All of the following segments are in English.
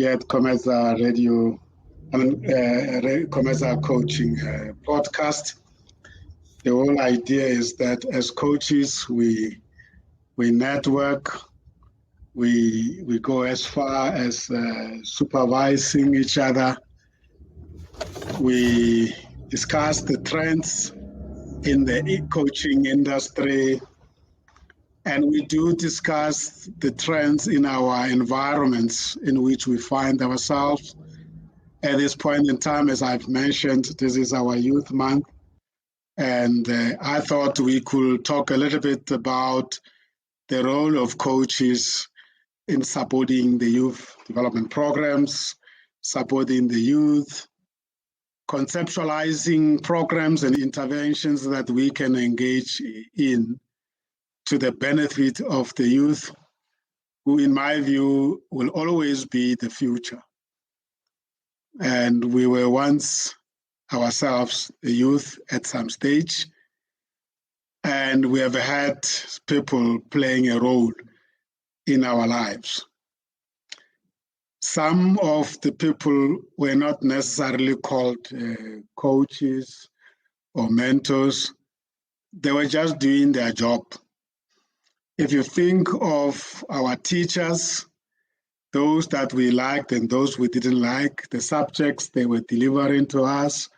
here at Comesa Radio, Comesa Coaching podcast. The whole idea is that as coaches, we network, we go as far as supervising each other. We discuss the trends in the coaching industry, and we do discuss the trends in our environments in which we find ourselves. At this point in time, as I've mentioned, this is our Youth Month, and I thought we could talk a little bit about the role of coaches in supporting the youth development programs, supporting the youth, conceptualizing programs and interventions that we can engage in to the benefit of the youth, who in my view will always be the future. And we were once ourselves the youth at some stage, and we have had people playing a role in our lives. Some of the people were not necessarily called coaches or mentors. They were just doing their job. If you think of our teachers, those that we liked and those we didn't like, the subjects they were delivering to us,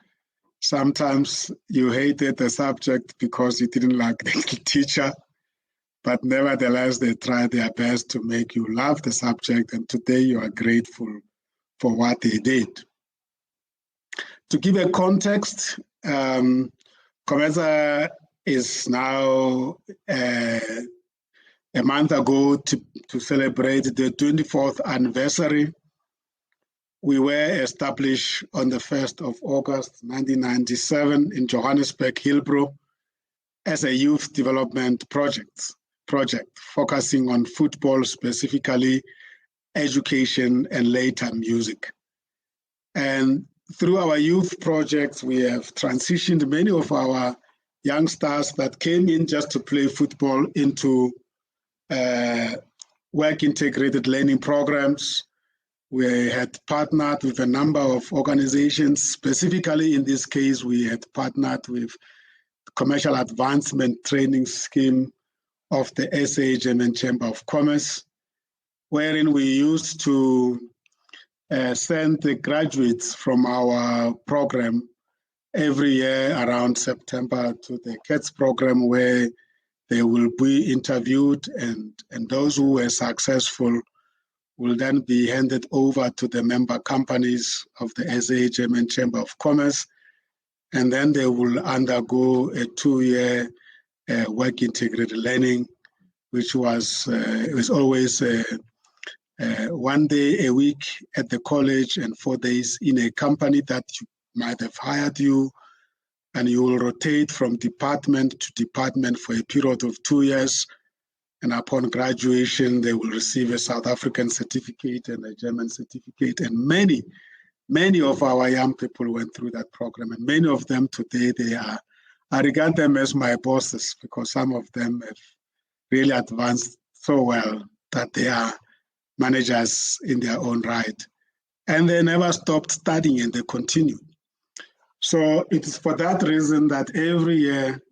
sometimes you hated the subject because you didn't like the teacher, but nevertheless, they tried their best to make you love the subject, and today you are grateful for what they did. To give a context, Comesa is now a month ago to celebrate the 24th anniversary. We were established on the 1st of August 1997 in Johannesburg, Hillbrow, as a youth development project focusing on football, specifically education, and later music. And through our youth projects, we have transitioned many of our youngsters that came in just to play football into work-integrated learning programs. We had partnered with a number of organizations. Specifically, in this case, we had partnered with the Commercial Advancement Training Scheme of the SA German Chamber of Commerce, wherein we used to send the graduates from our program every year around September to the CATS program, where they will be interviewed, and those who were successful will then be handed over to the member companies of the SA German Chamber of Commerce, and then they will undergo a 2-year work-integrated learning, which was always 1 day a week at the college and 4 days in a company that might have hired you, and you will rotate from department to department for a period of 2 years. And upon graduation, they will receive a South African certificate and a German certificate. And many of our young people went through that program. And many of them today, I regard them as my bosses, because some of them have really advanced so well that they are managers in their own right. And they never stopped studying, and they continued. So it is for that reason that every year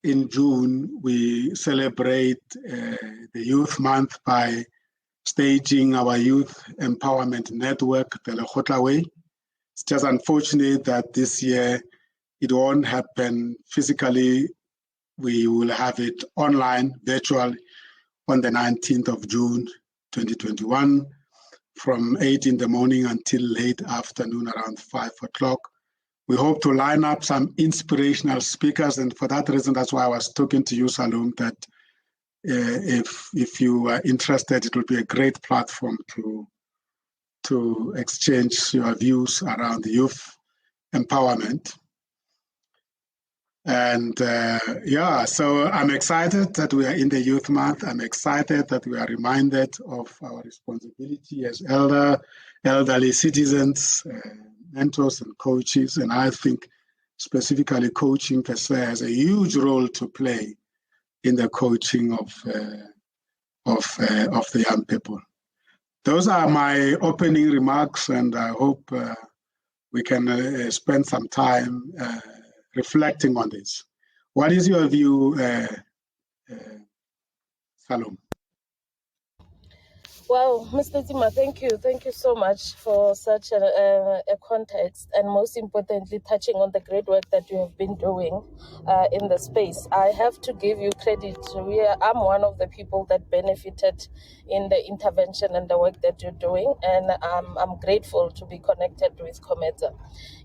in June, we celebrate the Youth Month by staging our youth empowerment network, the Lekgotla Way. It's just unfortunate that this year it won't happen physically. We will have it online, virtual, on the 19th of June, 2021, from 8 in the morning until late afternoon, around 5 o'clock. We hope to line up some inspirational speakers, and for that reason, that's why I was talking to you, Salom, that if you are interested, it will be a great platform to exchange your views around youth empowerment. And so I'm excited that we are in the Youth Month. I'm excited that we are reminded of our responsibility as elderly citizens, mentors and coaches, and I think specifically coaching per se has a huge role to play in the coaching of the young people. Those are my opening remarks, and I hope we can spend some time reflecting on this. What is your view, Salome? Well, Mr. Tima, thank you. Thank you so much for such a context, and most importantly, touching on the great work that you have been doing in the space. I have to give you credit. I'm one of the people that benefited in the intervention and the work that you're doing, and I'm grateful to be connected with Cometa.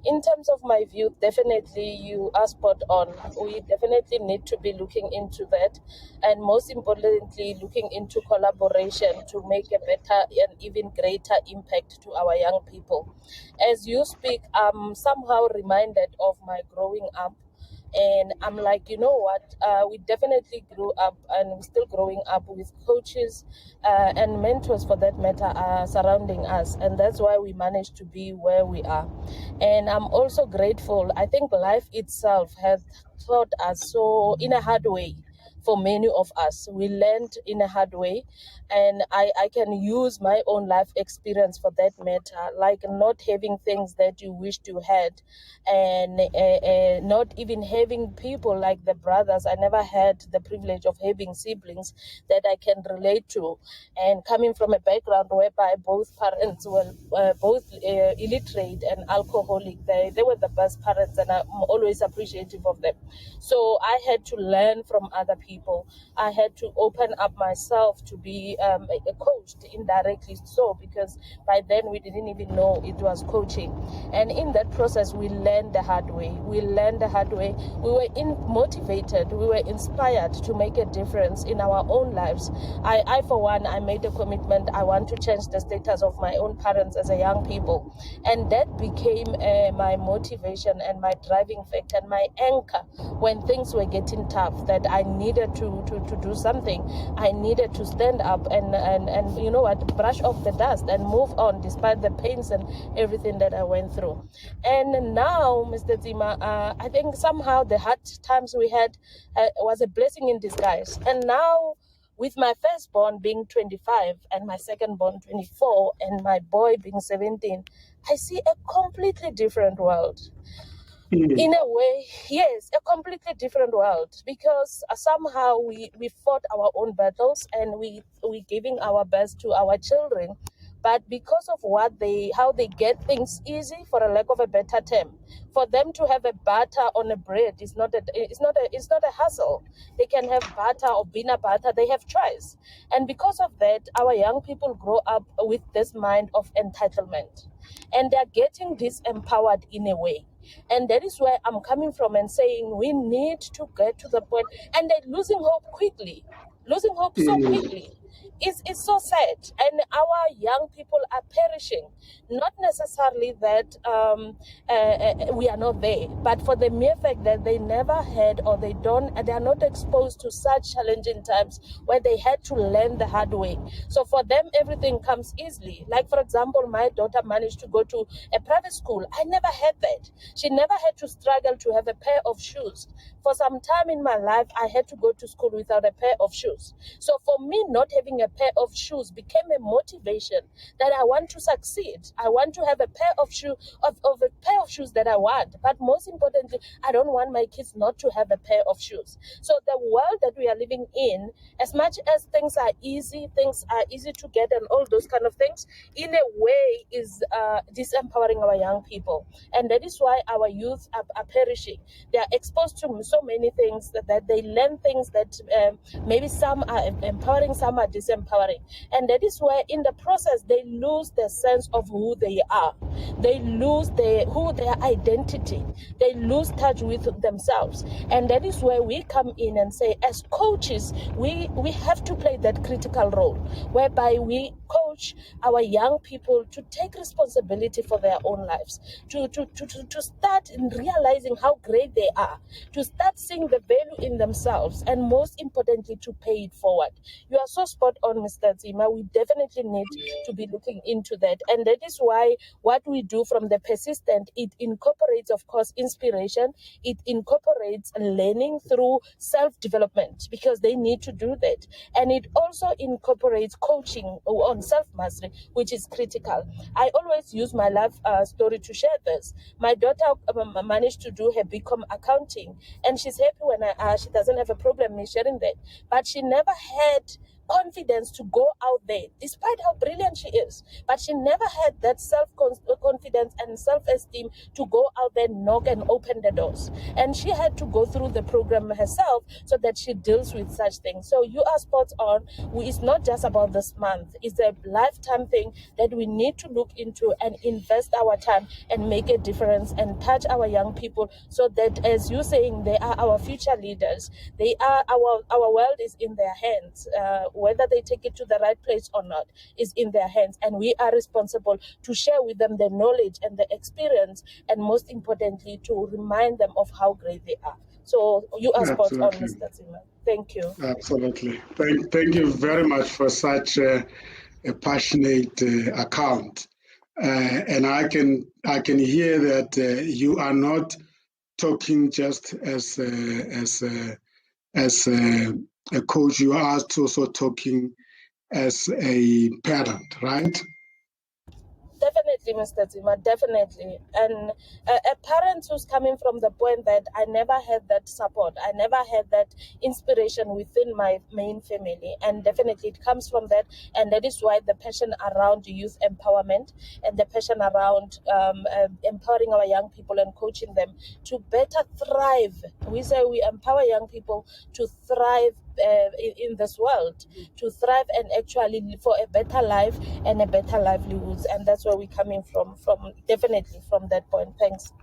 In terms of my view, definitely you are spot on. We definitely need to be looking into that, and most importantly, looking into collaboration to make a better and even greater impact to our young people. As you speak, I'm somehow reminded of my growing up. And I'm like, you know what? We definitely grew up, and we're still growing up with coaches and mentors, for that matter, surrounding us. And that's why we managed to be where we are. And I'm also grateful. I think life itself has taught us so in a hard way. For many of us, we learned in a hard way, and I can use my own life experience for that matter, like not having things that you wished you had, and not even having people like the brothers. I never had the privilege of having siblings that I can relate to, and coming from a background whereby both parents were both illiterate and alcoholic. They were the best parents, and I'm always appreciative of them. So I had to learn from other people. I had to open up myself to be coached indirectly, so because by then we didn't even know it was coaching. And in that process, we learned the hard way. We were motivated, we were inspired to make a difference in our own lives. I for one, I made a commitment. I want to change the status of my own parents as a young people, and that became my motivation and my driving factor and my anchor when things were getting tough, that I needed to do something. I needed to stand up and you know what, brush off the dust and move on despite the pains and everything that I went through. And now, Mr. Zima, I think somehow the hard times we had was a blessing in disguise. And now, with my firstborn being 25 and my secondborn 24 and my boy being 17, I see a completely different world. In a way, yes, a completely different world, because somehow we fought our own battles, and we giving our best to our children, but because of how they get things easy, for a lack of a better term, for them to have a butter on a bread is not a hassle. They can have butter or peanut butter. They have choice, and because of that, our young people grow up with this mind of entitlement, and they're getting disempowered in a way. And that is where I'm coming from and saying we need to get to the point, and they're losing hope so quickly. It's so sad, and our young people are perishing. Not necessarily that we are not there, but for the mere fact that they never had, or they are not exposed to such challenging times where they had to learn the hard way. So for them, everything comes easily. Like, for example, my daughter managed to go to a private school. I never had that. She never had to struggle to have a pair of shoes. For some time in my life, I had to go to school without a pair of shoes. So for me, not having a pair of shoes became a motivation that I want to succeed. I want to have a pair of shoes that I want. But most importantly, I don't want my kids not to have a pair of shoes. So the world that we are living in, as much as things are easy to get and all those kind of things, in a way is disempowering our young people. And that is why our youth are perishing. They are exposed to so many things that they learn things that maybe some are empowering, some are disempowering. And that is where in the process they lose the sense of who they are. They lose their identity. They lose touch with themselves. And that is where we come in and say, as coaches, we have to play that critical role, whereby we coach our young people to take responsibility for their own lives, to start realizing how great they are, to start seeing the value in themselves, and most importantly, to pay it forward. You are so spot on, Mr. Zima. We definitely need to be looking into that. And that is why what we do from the persistent, it incorporates, of course, inspiration. It incorporates learning through self-development, because they need to do that. And it also incorporates coaching on self life mastery, which is critical. I always use my life story to share this. My daughter managed to do her BCom accounting, and she's happy when she doesn't have a problem me sharing that. But she never had confidence to go out there, despite how brilliant she is. But she never had that self-confidence and self-esteem to go out there, knock and open the doors. And she had to go through the program herself so that she deals with such things. So you are spot on. It's not just about this month. It's a lifetime thing that we need to look into and invest our time and make a difference and touch our young people so that, as you're saying, they are our future leaders. They are our world is in their hands. Whether they take it to the right place or not is in their hands. And we are responsible to share with them the knowledge and the experience, and most importantly, to remind them of how great they are. So you are spot on, Mr. Zimmer. Thank you. Absolutely. Thank you very much for such a passionate account. And I can hear that you are not talking just as a coach. You are also talking as a parent, right? Definitely, Mr. Zima, definitely. And a parent who's coming from the point that I never had that support, I never had that inspiration within my main family. And definitely it comes from that. And that is why the passion around youth empowerment and the passion around empowering our young people and coaching them to better thrive. We say we empower young people to thrive in this world, to thrive and actually for a better life and a better livelihoods. And that's where we're coming from definitely from that point. Thanks.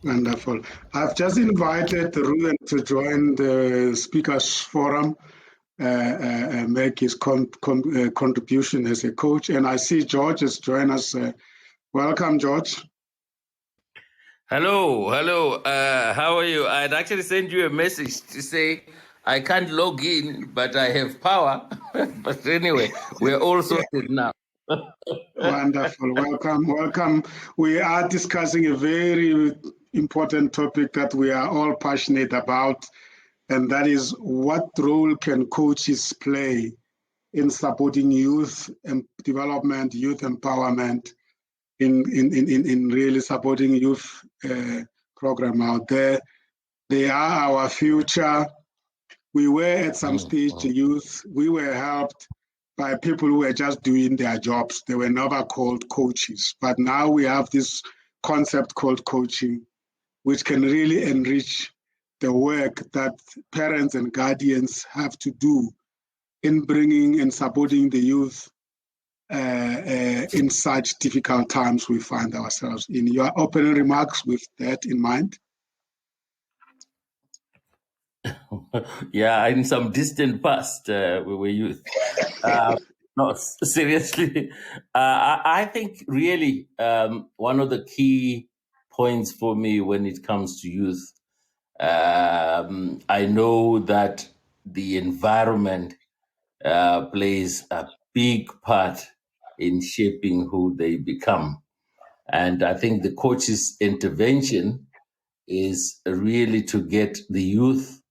Wonderful. I've just invited Ruben to join the Speakers Forum, make his contribution as a coach. And I see George has joined us. Welcome, George. Hello. How are you? I'd actually sent you a message to say I can't log in, but I have power. But anyway, we're all sorted now. Wonderful. Welcome. We are discussing a very important topic that we are all passionate about, and that is what role can coaches play in supporting youth development, youth empowerment, in really supporting youth program out there. They are our future. We were at some stage, the youth, we were helped by people who were just doing their jobs. They were never called coaches. But now we have this concept called coaching, which can really enrich the work that parents and guardians have to do in bringing and supporting the youth in such difficult times we find ourselves in. Your opening remarks with that in mind? Yeah, in some distant past, we were youth. No, seriously. I think really one of the key points for me when it comes to youth, I know that the environment plays a big part in shaping who they become. And I think the coach's intervention is really to get the youth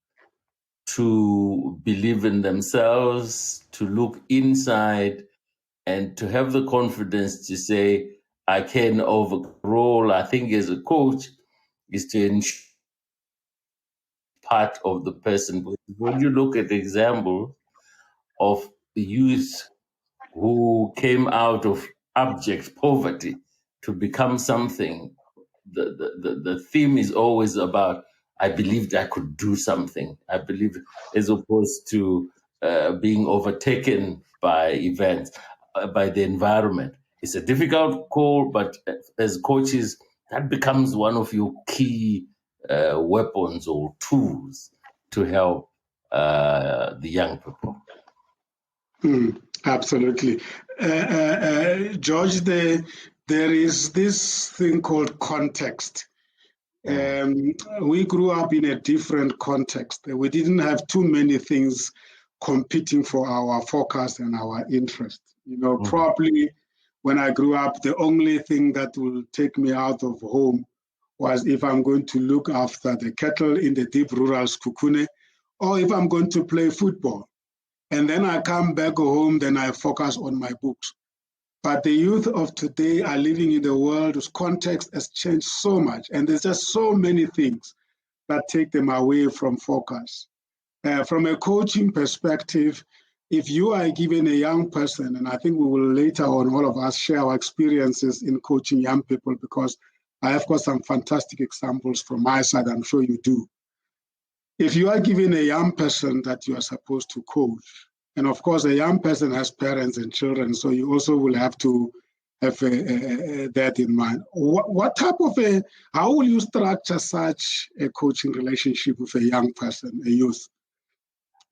to believe in themselves, to look inside, and to have the confidence to say, I can overrule. I think as a coach is to ensure part of the person. When you look at the example of the youth who came out of abject poverty to become something, the theme is always about, I believed I could do something. I believe, as opposed to being overtaken by events, by the environment. It's a difficult call, but as coaches, that becomes one of your key weapons or tools to help the young people. Absolutely. George, there is this thing called context. We grew up in a different context. We didn't have too many things competing for our focus and our interest. Probably when I grew up, the only thing that will take me out of home was if I'm going to look after the cattle in the deep rural Skukune, or if I'm going to play football. And then I come back home, then I focus on my books. But the youth of today are living in a world whose context has changed so much. And there's just so many things that take them away from focus. From a coaching perspective, if you are given a young person, and I think we will later on, all of us share our experiences in coaching young people, because I have got some fantastic examples from my side, I'm sure you do. If you are given a young person that you are supposed to coach, and of course, a young person has parents and children, so you also will have to have that in mind. What type of how will you structure such a coaching relationship with a young person, a youth,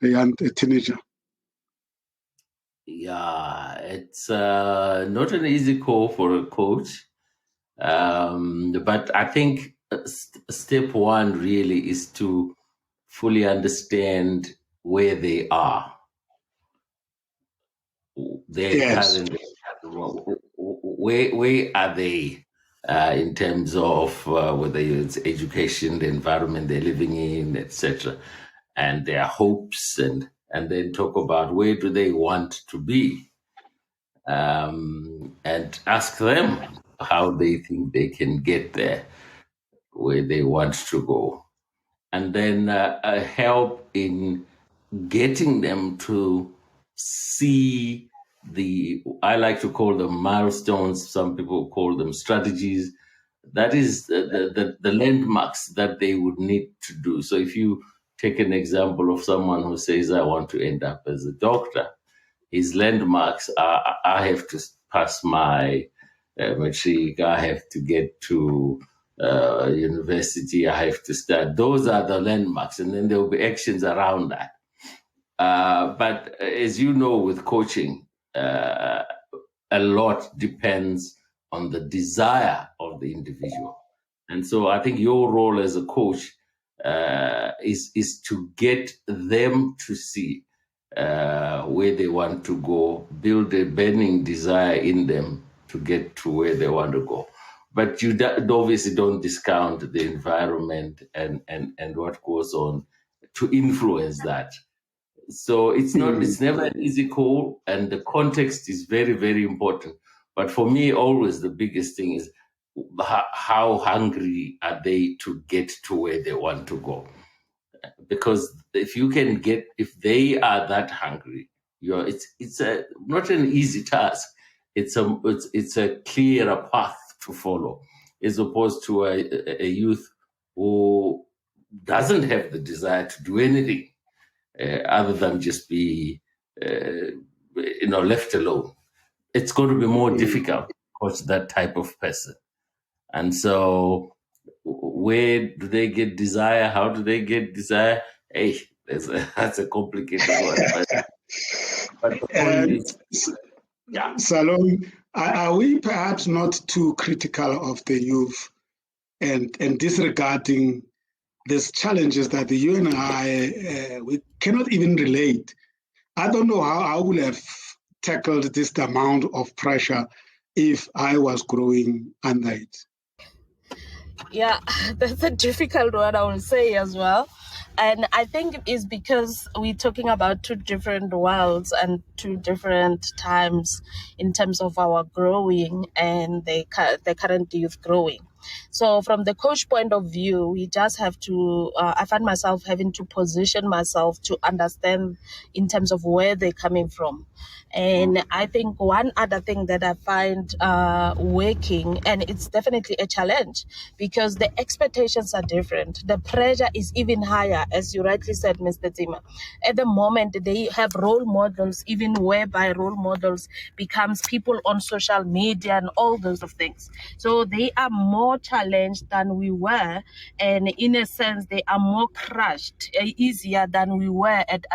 a teenager? Yeah, it's not an easy call for a coach. But I think step one really is to fully understand where they are, their Yes. current, where are they in terms of whether it's education, the environment they're living in, etc., and their hopes, and then talk about where do they want to be, and ask them how they think they can get there, where they want to go, and then help in getting them to see I like to call them milestones, some people call them strategies. That is the landmarks that they would need to do. So if you take an example of someone who says, I want to end up as a doctor, his landmarks are, I have to pass my matric, I have to get to university, I have to start. Those are the landmarks, and then there will be actions around that. But as you know, with coaching, a lot depends on the desire of the individual. And so I think your role as a coach is to get them to see where they want to go, build a burning desire in them to get to where they want to go. But you obviously don't discount the environment and what goes on to influence that. So it's never an easy call, and the context is very, very important. But for me, always the biggest thing is how hungry are they to get to where they want to go? Because if they are that hungry, it's not an easy task. It's a clearer path to follow, as opposed to a youth who doesn't have the desire to do anything other than just be left alone. It's going to be more difficult to coach that type of person. And so where do they get desire? How do they get desire? Hey, that's a complicated one. But the point is, yeah. Salome, are we perhaps not too critical of the youth and disregarding these challenges that you and I, we cannot even relate? I don't know how I would have tackled this amount of pressure if I was growing under it. Yeah, that's a difficult one, I will say as well. And I think it's because we're talking about two different worlds and two different times in terms of our growing and the current youth growing. So from the coach point of view, we just have to, I find myself having to position myself to understand in terms of where they're coming from. And I think one other thing that I find working, and it's definitely a challenge because the expectations are different. The pressure is even higher, as you rightly said, Mr. Tima. At the moment, they have role models, even whereby role models becomes people on social media and all those of things. So they are more challenged than we were, and in a sense, they are more crushed, easier than we were at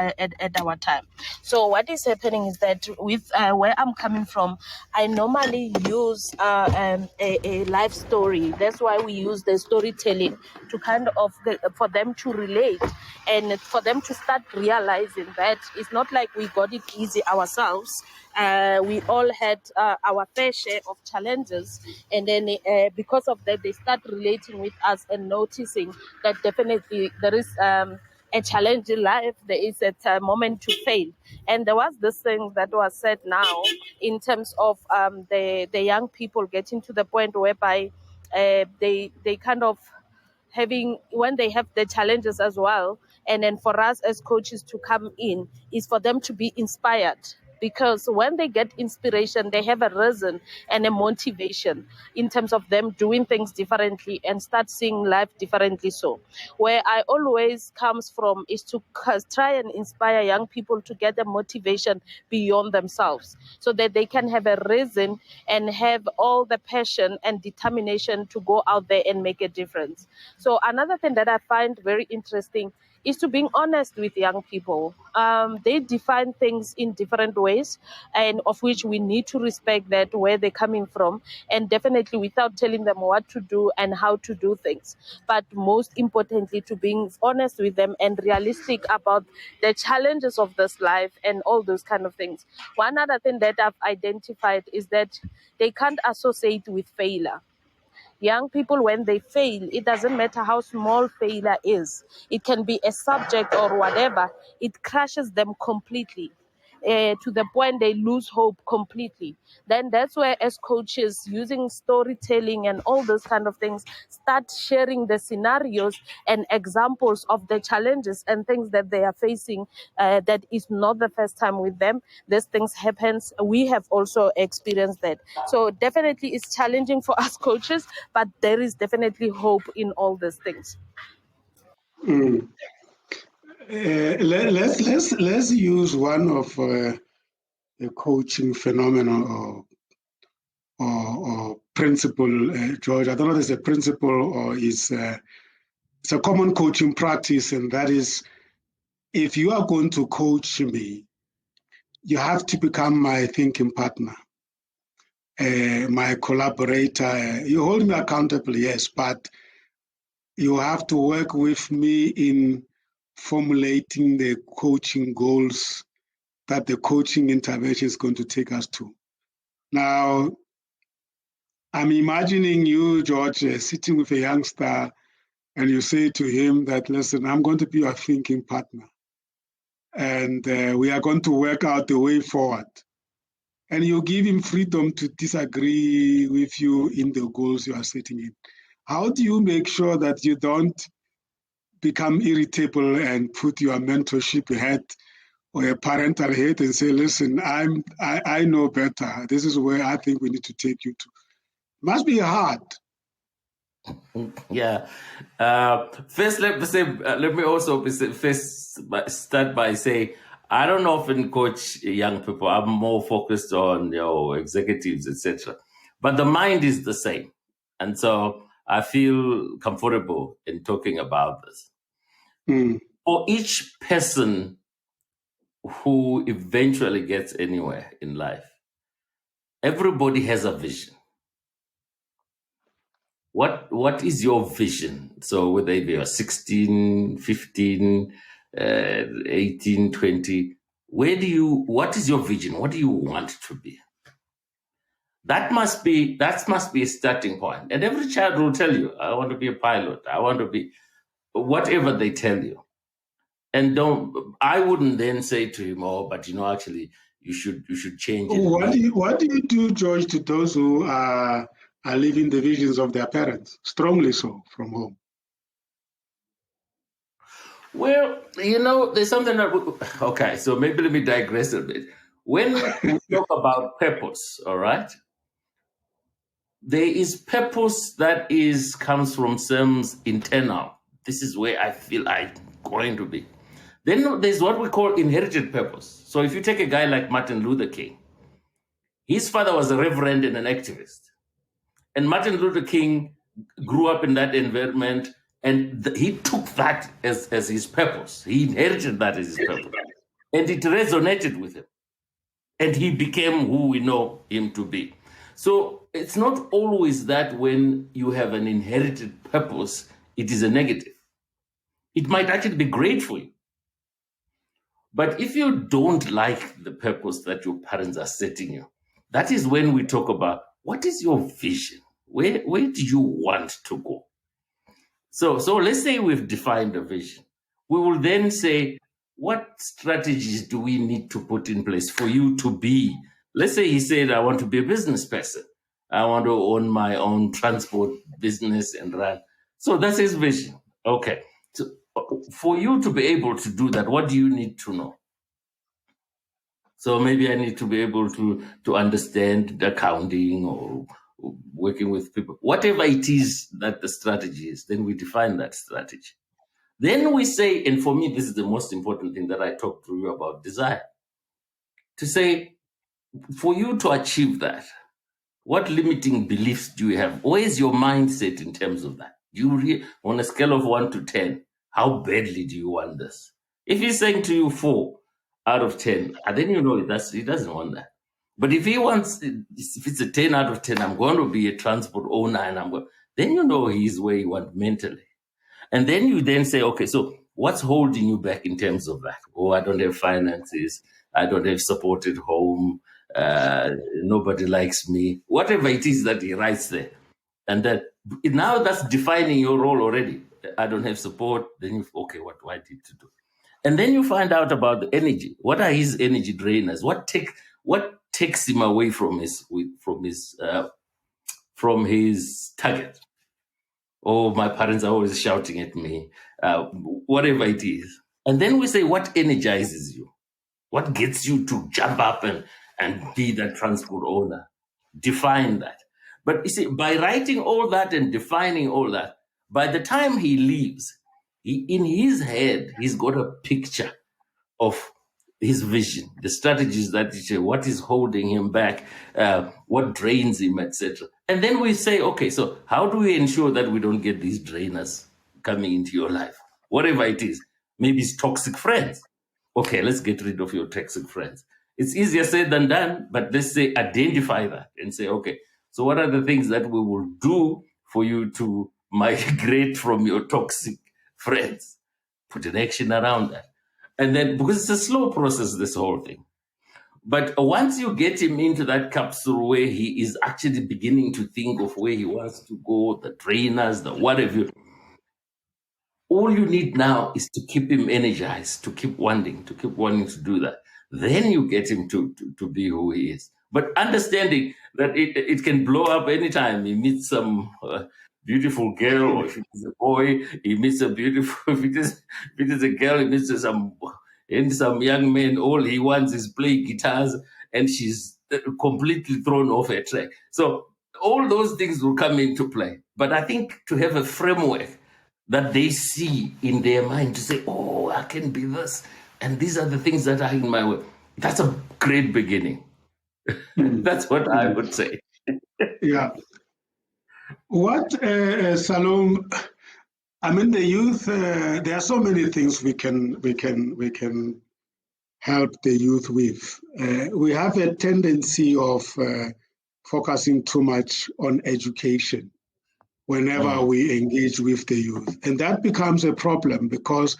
our time. So what is happening is that with where I'm coming from, I normally use a life story. That's why we use the storytelling to kind of for them to relate and for them to start realizing that it's not like we got it easy ourselves. We all had our fair share of challenges, and then because of that, they start relating with us and noticing that definitely there is a challenge in life, there is a moment to fail. And there was this thing that was said now in terms of the young people getting to the point whereby they kind of having, when they have the challenges as well, and then for us as coaches to come in is for them to be inspired, because when they get inspiration they have a reason and a motivation in terms of them doing things differently and start seeing life differently. So where I always comes from is to try and inspire young people to get the motivation beyond themselves, so that they can have a reason and have all the passion and determination to go out there and make a difference. So another thing that I find very interesting is to being honest with young people. They define things in different ways, and of which we need to respect that where they're coming from, and definitely without telling them what to do and how to do things. But most importantly, to being honest with them and realistic about the challenges of this life and all those kind of things. One other thing that I've identified is that they can't associate with failure. Young people, when they fail, it doesn't matter how small failure is. It can be a subject or whatever. It crushes them completely. To the point they lose hope completely. Then that's where, as coaches, using storytelling and all those kind of things, start sharing the scenarios and examples of the challenges and things that they are facing. That is not the first time with them. These things happens. We have also experienced that. So definitely it's challenging for us coaches, but there is definitely hope in all these things. Let's use one of the coaching phenomenon or principle, George. I don't know if it's a principle or it's a common coaching practice, and that is, if you are going to coach me, you have to become my thinking partner, my collaborator. You hold me accountable, yes, but you have to work with me in formulating the coaching goals that the coaching intervention is going to take us to. Now, I'm imagining you, George, sitting with a youngster, and you say to him that, listen, I'm going to be your thinking partner, and we are going to work out the way forward. And you give him freedom to disagree with you in the goals you are setting in. How do you make sure that you don't become irritable and put your mentorship hat or a parental hat and say, listen, I know better. This is where I think we need to take you to. Must be hard. Yeah. First, let me also start by saying, I don't often coach young people. I'm more focused on executives, etc. But the mind is the same, and so I feel comfortable in talking about this. For each person who eventually gets anywhere in life, everybody has a vision. What is your vision? So whether you're 16, 15, 18, 20, what is your vision? What do you want to be? That must be a starting point. And every child will tell you, I want to be a pilot. I want to be whatever they tell you. And I wouldn't then say to him, oh, but actually you should change it. What do you do, George, to those who are living the visions of their parents, strongly so, from home? Well, there's something okay, so maybe let me digress a bit. When we talk about purpose, all right, there is purpose that comes from some internal. This is where I feel I'm going to be. Then there's what we call inherited purpose. So if you take a guy like Martin Luther King, his father was a reverend and an activist. And Martin Luther King grew up in that environment, and he took that as his purpose. He inherited that as his purpose. And it resonated with him. And he became who we know him to be. So it's not always that when you have an inherited purpose, it is a negative. It might actually be great for you. But if you don't like the purpose that your parents are setting you, that is when we talk about, what is your vision? Where do you want to go? So let's say we've defined a vision. we will then say, what strategies do we need to put in place for you to be? Let's say he said, I want to be a business person. I want to own my own transport business and run. So that's his vision. Okay. So for you to be able to do that, what do you need to know? So maybe I need to be able to understand the accounting or working with people. Whatever it is that the strategy is, then we define that strategy. Then we say, and for me, this is the most important thing that I talk to you about, desire. To say, for you to achieve that, what limiting beliefs do you have? Where is your mindset in terms of that? On a scale of 1 to 10, how badly do you want this? If he's saying to you 4 out of 10, then you know he doesn't want that. But if it's a 10 out of 10, I'm going to be a transport owner, and then you know he's where you want mentally. And then you then say, okay, so what's holding you back in terms of that? Oh, I don't have finances. I don't have supported home. Nobody likes me. Whatever it is that he writes there. And then now that's defining your role already. I don't have support. Then okay, what do I need to do? And then you find out about the energy. What are his energy drainers? What takes him away from his target? Oh, my parents are always shouting at me, whatever it is. And then we say, what energizes you? What gets you to jump up and be that transport owner? Define that. But you see, by writing all that and defining all that, by the time he leaves, in his head, he's got a picture of his vision, the strategies that what is holding him back, what drains him, etc. And then we say, okay, so how do we ensure that we don't get these drainers coming into your life? Whatever it is, maybe it's toxic friends. Okay, let's get rid of your toxic friends. It's easier said than done, but let's say identify that and say, okay, so what are the things that we will do for you to migrate from your toxic friends? Put an action around that. And then, because it's a slow process, this whole thing. But once you get him into that capsule where he is actually beginning to think of where he wants to go, the trainers, the whatever, all you need now is to keep him energized, to keep wanting to do that. Then you get him to be who he is. But understanding that it can blow up anytime. He meets some beautiful girl, or if it is a boy, he meets a beautiful, if it is a girl, he meets some young man, all he wants is play guitars, and she's completely thrown off her track. So all those things will come into play. But I think to have a framework that they see in their mind to say, oh, I can be this, and these are the things that are in my way. That's a great beginning. That's what I would say. Yeah. What, Salome, I mean, the youth, there are so many things we can help the youth with. We have a tendency of focusing too much on education whenever we engage with the youth. And that becomes a problem because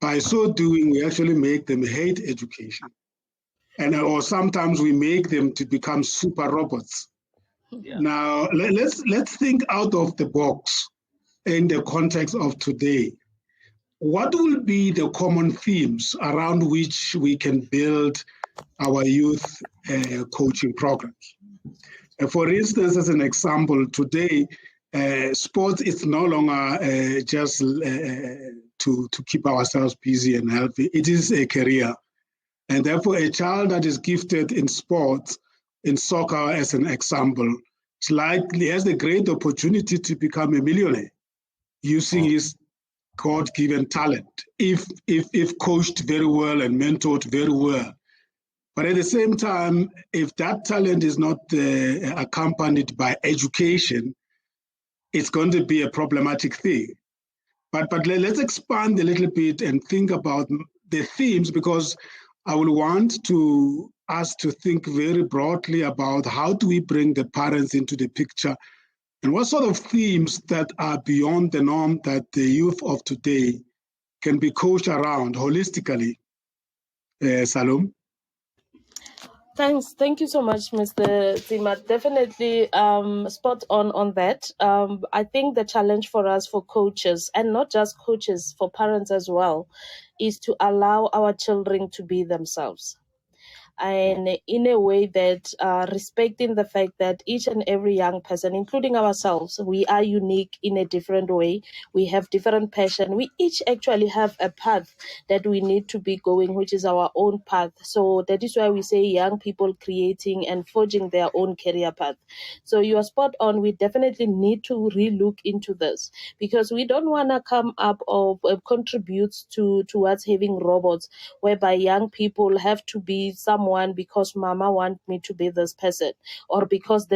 by so doing, we actually make them hate education. Or sometimes we make them to become super robots. Yeah. Now, let's think out of the box in the context of today. What will be the common themes around which we can build our youth coaching programs? For instance, as an example, today, sports is no longer just to keep ourselves busy and healthy. It is a career. And therefore, a child that is gifted in sports, in soccer as an example, likely has a great opportunity to become a millionaire using his God-given talent, if coached very well and mentored very well. But at the same time, if that talent is not accompanied by education, it's going to be a problematic thing. But let's expand a little bit and think about the themes, because I will want us to think very broadly about how do we bring the parents into the picture, and what sort of themes that are beyond the norm that the youth of today can be coached around holistically. Salome? Thanks. Thank you so much, Mr. Zima. Definitely spot on that. I think the challenge for us, for coaches, and not just coaches, for parents as well, is to allow our children to be themselves, and in a way that respecting the fact that each and every young person, including ourselves, we are unique in a different way. We have different passion. We each actually have a path that we need to be going, which is our own path. So that is why we say young people creating and forging their own career path. So you are spot on. We definitely need to relook into this, because we don't want to come up or contribute towards having robots whereby young people have to be someone because mama want me to be this person, or because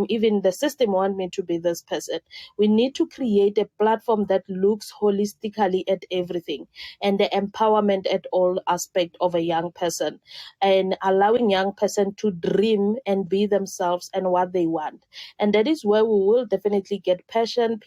even the system want me to be this person. We need to create a platform that looks holistically at everything, and the empowerment at all aspect of a young person, and allowing young person to dream and be themselves and what they want. And that is where we will definitely get passionate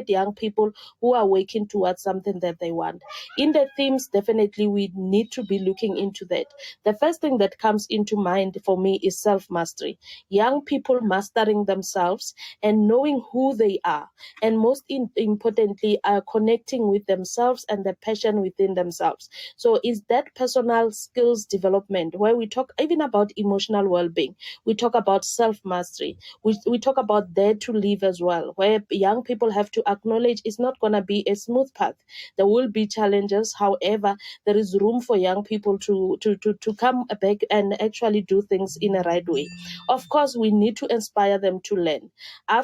young people who are working towards something that they want. In the themes, definitely we need to be looking into that. The first thing that comes into mind for me is self-mastery. Young people mastering themselves and knowing who they are, and most importantly, are connecting with themselves and the passion within themselves. So is that personal skills development, where we talk even about emotional well-being, we talk about self-mastery, we talk about dare to live as well, where young people have to acknowledge it's not going to be a smooth path. There will be challenges. However, there is room for young people to come back and actually do things in a right way. Of course, we need to inspire them to learn. I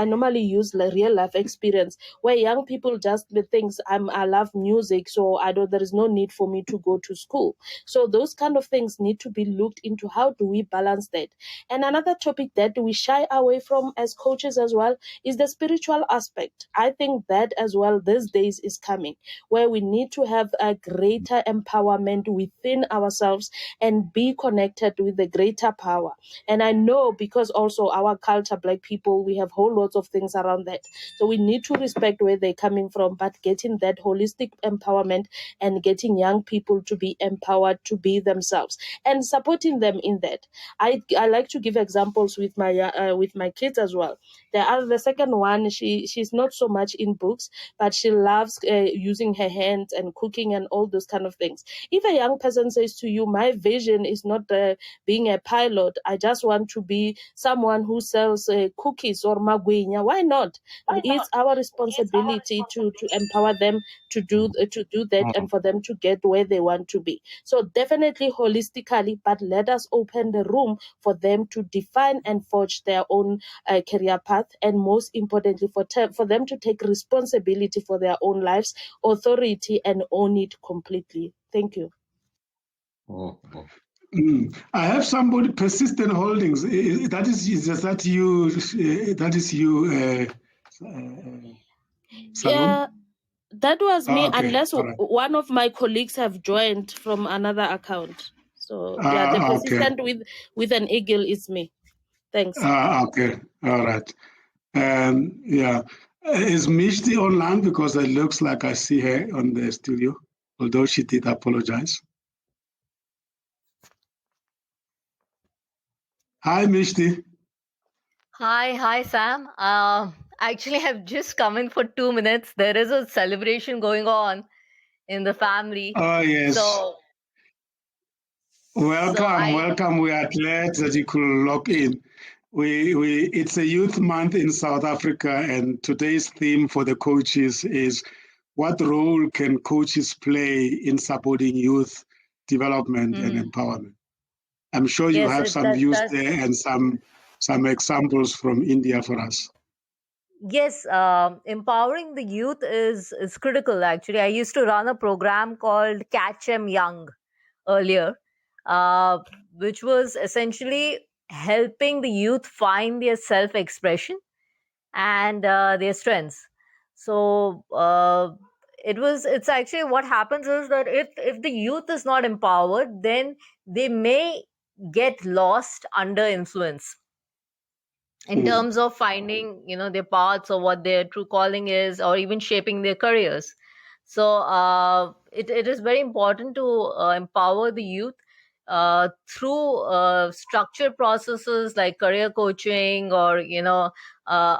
normally use real life experience where young people just think I love music, so there is no need for me to go to school. So those kind of things need to be looked into. How do we balance that? And another topic that we shy away from as coaches as well is the spiritual aspect. I think that as well these days is coming, where we need to have a greater empowerment within ourselves and be connected with the greater power. And I know, because also our culture, Black people, we have whole lots of things around that. So we need to respect where they're coming from, but getting that holistic empowerment and getting young people to be empowered to be themselves and supporting them in that. I like to give examples with my kids as well. The second one, she's not so much in books, but she loves using her hands and cooking and all those kind of things. If a young person says to you, my vision is not being a pilot, I just want to be someone who sells cookies or magwinya, why not? It's our responsibility to empower them to do that, and for them to get where they want to be. So definitely holistically, but let us open the room for them to define and forge their own career path, and most importantly for them to take responsibility for their own lives, authority, and own it completely. Thank you. I have somebody, persistent holdings. That is you, Salome? Yeah, that was me, Okay. unless All right. one of my colleagues have joined from another account. So yeah, the Okay. persistent with an eagle is me. Thanks. Okay. All right. Yeah. Is Mishti online? Because it looks like I see her on the studio, although she did apologize. Hi, Mishti. Hi, Sam. Actually, I've just come in for 2 minutes. There is a celebration going on in the family. Oh, yes. So welcome. We are glad that you could log in. It's a youth month in South Africa, and today's theme for the coaches is what role can coaches play in supporting youth development and empowerment? I'm sure you have some views there and some examples from India for us. Yes, empowering the youth is critical. Actually, I used to run a program called Catch 'em Young earlier, which was essentially helping the youth find their self-expression and their strengths. So it's actually what happens is that if the youth is not empowered, then they may get lost under influence in terms of finding their paths or what their true calling is, or even shaping their careers. So it is very important to empower the youth through structured processes like career coaching or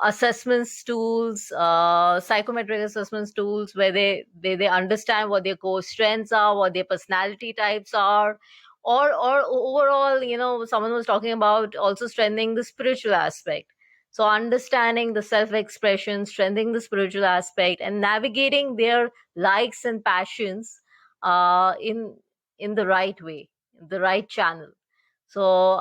assessments tools, psychometric assessments tools, where they understand what their core strengths are, what their personality types are, or overall, someone was talking about also strengthening the spiritual aspect. So understanding the self-expression, strengthening the spiritual aspect, and navigating their likes and passions in the right way, the right channel. So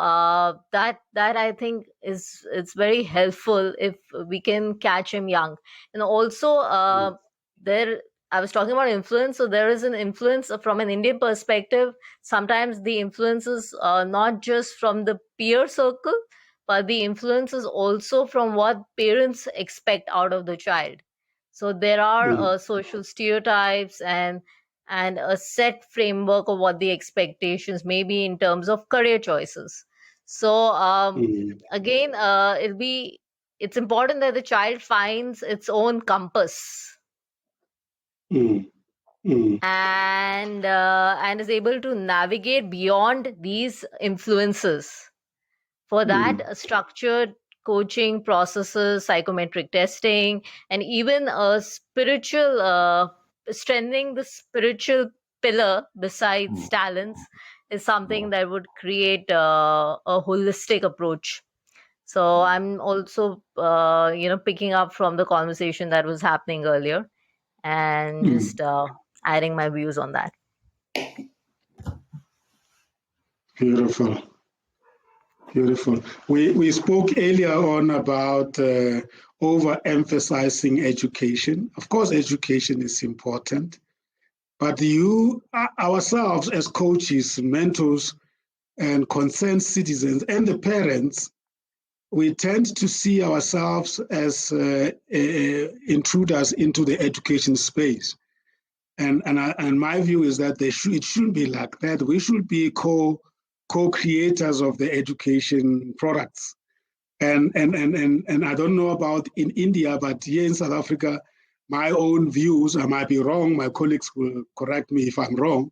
that I think it's very helpful if we can catch him young. And also there, I was talking about influence, so there is an influence from an Indian perspective. Sometimes the influence is not just from the peer circle, but the influence is also from what parents expect out of the child. So there are social stereotypes and a set framework of what the expectations may be in terms of career choices. So again, it's important that the child finds its own compass and is able to navigate beyond these influences. For that, structured coaching processes, psychometric testing, and even a spiritual strengthening the spiritual pillar besides talents is something that would create a holistic approach. So I'm also picking up from the conversation that was happening earlier and just adding my views on that. Beautiful. Beautiful. We spoke earlier on about overemphasizing education. Of course, education is important, but ourselves as coaches, mentors, and concerned citizens and the parents, we tend to see ourselves as intruders into the education space. And my view is that it shouldn't be like that. We should be co-creators of the education products. And I don't know about in India, but here in South Africa, my own views, I might be wrong, my colleagues will correct me if I'm wrong,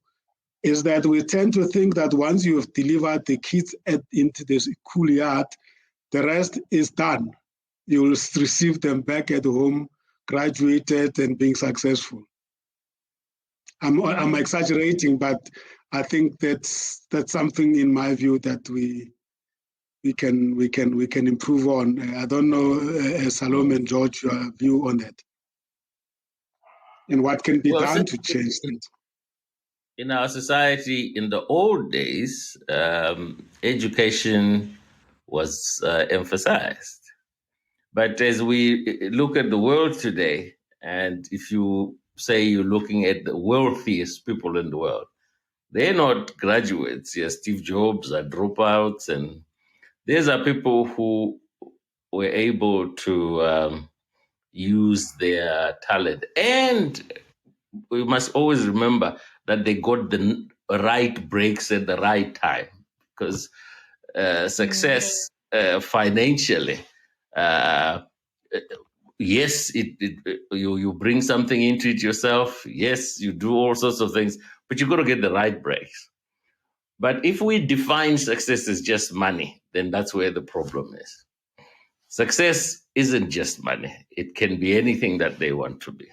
is that we tend to think that once you have delivered the kids into the schoolyard, the rest is done. You will receive them back at home, graduated and being successful. I'm exaggerating, but I think that's something in my view that we can improve on. I don't know, Salome and George, your view on that, and what can be done to change that. In our society, in the old days, education was emphasized. But as we look at the world today, and if you say you're looking at the wealthiest people in the world, they're not graduates. Yes, Steve Jobs are dropouts, and these are people who were able to use their talent. And we must always remember that they got the right breaks at the right time, because success financially, yes, you bring something into it yourself. Yes, you do all sorts of things, but you've got to get the right breaks. But if we define success as just money, then that's where the problem is. Success isn't just money. It can be anything that they want to be.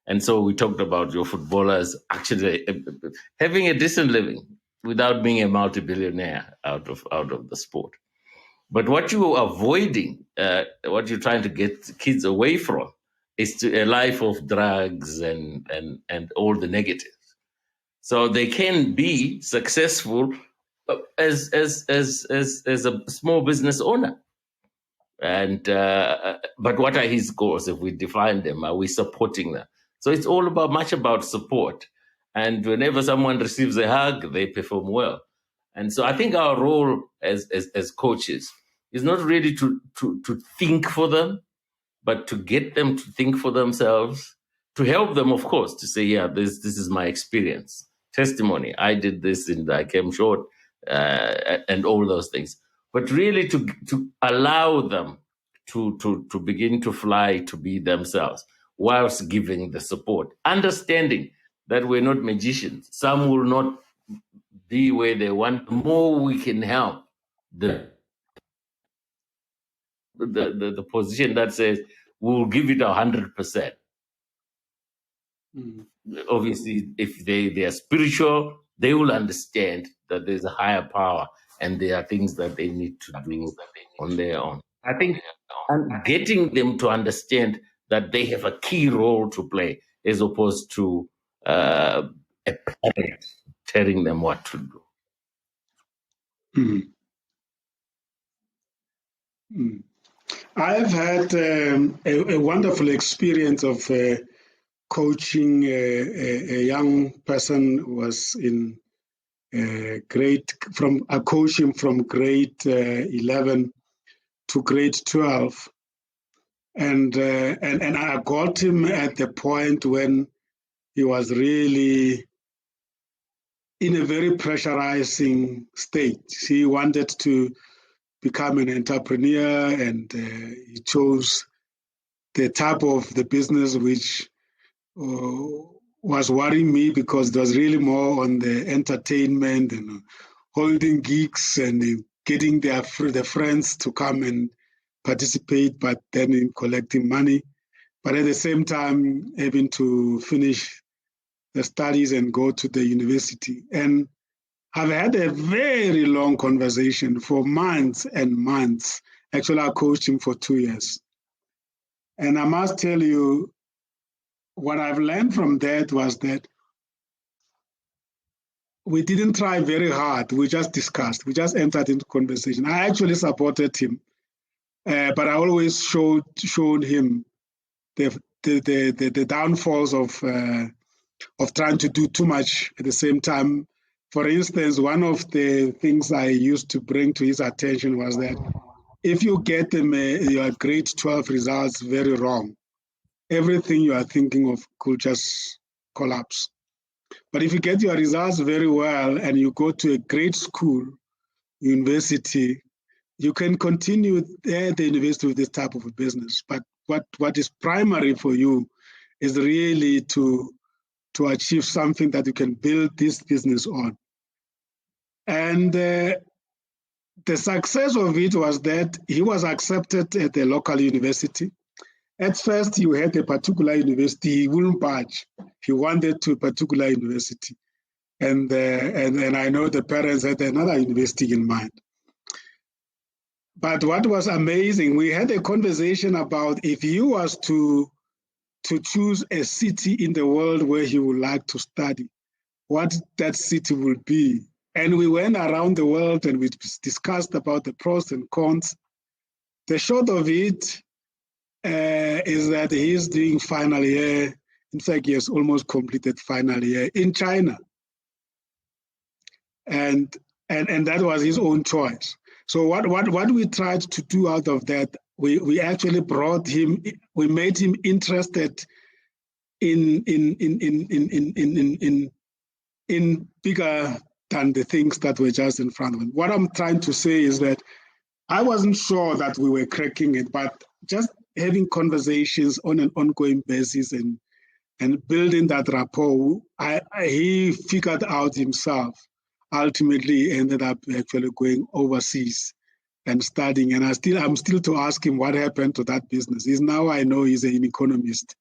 And so we talked about your footballers actually having a decent living without being a multi-billionaire out of the sport. But what you're avoiding, what you're trying to get kids away from, is to a life of drugs and all the negatives. So they can be successful as a small business owner. And but what are his goals? If we define them, are we supporting them? So it's all much about support. And whenever someone receives a hug, they perform well. And so I think our role as coaches is not really to think for them, but to get them to think for themselves, to help them, of course, to say, yeah, this is my experience, testimony. I did this and I came short, and all those things. But really to allow them to begin to fly, to be themselves, whilst giving the support, understanding that we're not magicians. Some will not be where they want, the more we can help the position that says we'll give it 100%. Obviously, if they are spiritual, they will understand that there's a higher power and there are things that they need to do on their own. I think and getting them to understand that they have a key role to play as opposed to a parent telling them what to do. I've had a wonderful experience of coaching a young person who was in coach him from grade 11 to grade 12, and I got him at the point when he was really in a very pressurizing state. He wanted to become an entrepreneur, and he chose the type of the business which was worrying me, because it was really more on the entertainment and holding gigs and getting the friends to come and participate, but then in collecting money. But at the same time, having to finish the studies and go to the university. And I've had a very long conversation for months and months. Actually, I coached him for 2 years. And I must tell you, what I've learned from that was that we didn't try very hard. We just discussed. We just entered into conversation. I actually supported him, but I always showed him the downfalls of trying to do too much at the same time. For instance, one of the things I used to bring to his attention was that if you get your grade 12 results very wrong, everything you are thinking of could just collapse. But if you get your results very well and you go to a great school, university, you can continue at the university with this type of a business. But what is primary for you is really to achieve something that you can build this business on. And the success of it was that he was accepted at the local university. At first, you had a particular university, he wouldn't budge. He wanted to a particular university. And I know the parents had another university in mind. But what was amazing, we had a conversation about if he was to choose a city in the world where he would like to study, what that city would be. And we went around the world and we discussed about the pros and cons. The short of it is that he's doing final year. In fact, he has almost completed final year in China. And that was his own choice. So what we tried to do out of that, we actually brought him, we made him interested in bigger than the things that were just in front of him. What I'm trying to say is that I wasn't sure that we were cracking it, but just having conversations on an ongoing basis and building that rapport, he figured out himself. Ultimately ended up actually going overseas and studying. And I'm still to ask him what happened to that business. I know he's an economist,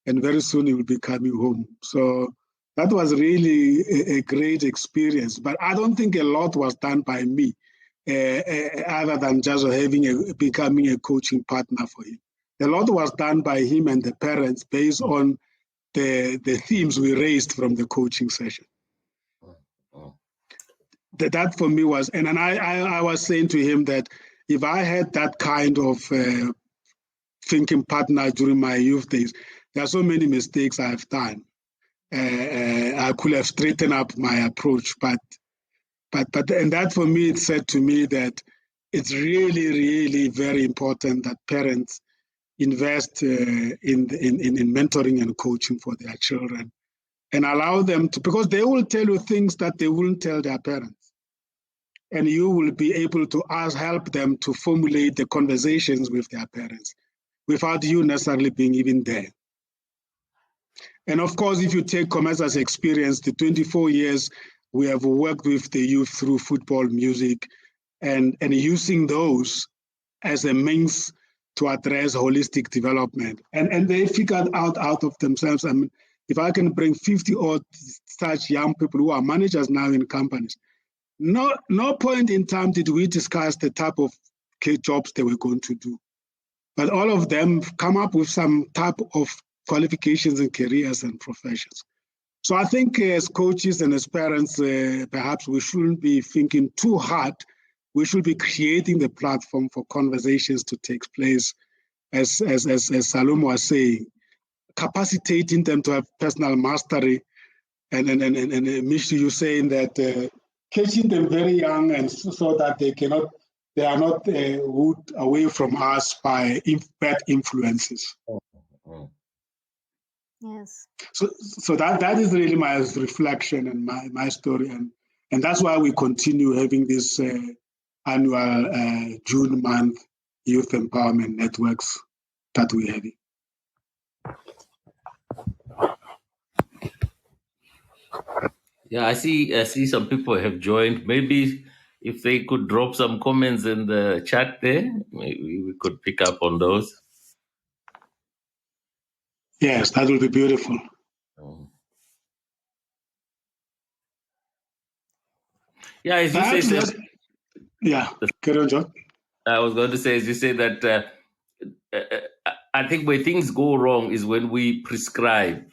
and very soon he will be coming home. So that was really a great experience. But I don't think a lot was done by me, other than just becoming a coaching partner for him. A lot was done by him and the parents based on the themes we raised from the coaching session. That for me was, and I was saying to him that if I had that kind of thinking partner during my youth days, there are so many mistakes I've done. I could have straightened up my approach, but and that for me, it said to me that it's really, really very important that parents invest in mentoring and coaching for their children and allow them to, because they will tell you things that they wouldn't tell their parents. And you will be able to help them to formulate the conversations with their parents without you necessarily being even there. And of course, if you take Komesa's experience, the 24 years We have worked with the youth through football, music, and using those as a means to address holistic development. And they figured out of themselves, I mean, if I can bring 50 odd such young people who are managers now in companies, no point in time did we discuss the type of jobs they were going to do. But all of them come up with some type of qualifications and careers and professions. So I think as coaches and as parents, perhaps we shouldn't be thinking too hard. We should be creating the platform for conversations to take place, as Salome was saying, capacitating them to have personal mastery, and Mishi, you saying that catching them very young and so that they are not wooed away from us by bad influences. Yes. So that is really my reflection and my story, and that's why we continue having this annual June month youth empowerment networks that we're having. Yeah, I see some people have joined. Maybe if they could drop some comments in the chat there, maybe we could pick up on those. Yes, that would be beautiful. Yeah, as you say, yeah, carry on, John. I was going to say, as you say that, I think where things go wrong is when we prescribe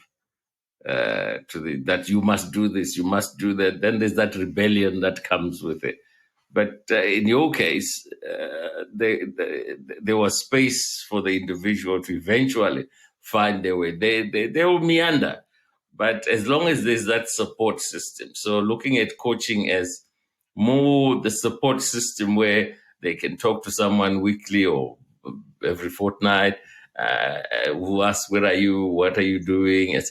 that you must do this, you must do that. Then there's that rebellion that comes with it. But in your case, there was space for the individual to eventually find their way. They will meander, but as long as there's that support system. So looking at coaching as more the support system where they can talk to someone weekly or every fortnight, who asks, where are you? What are you doing?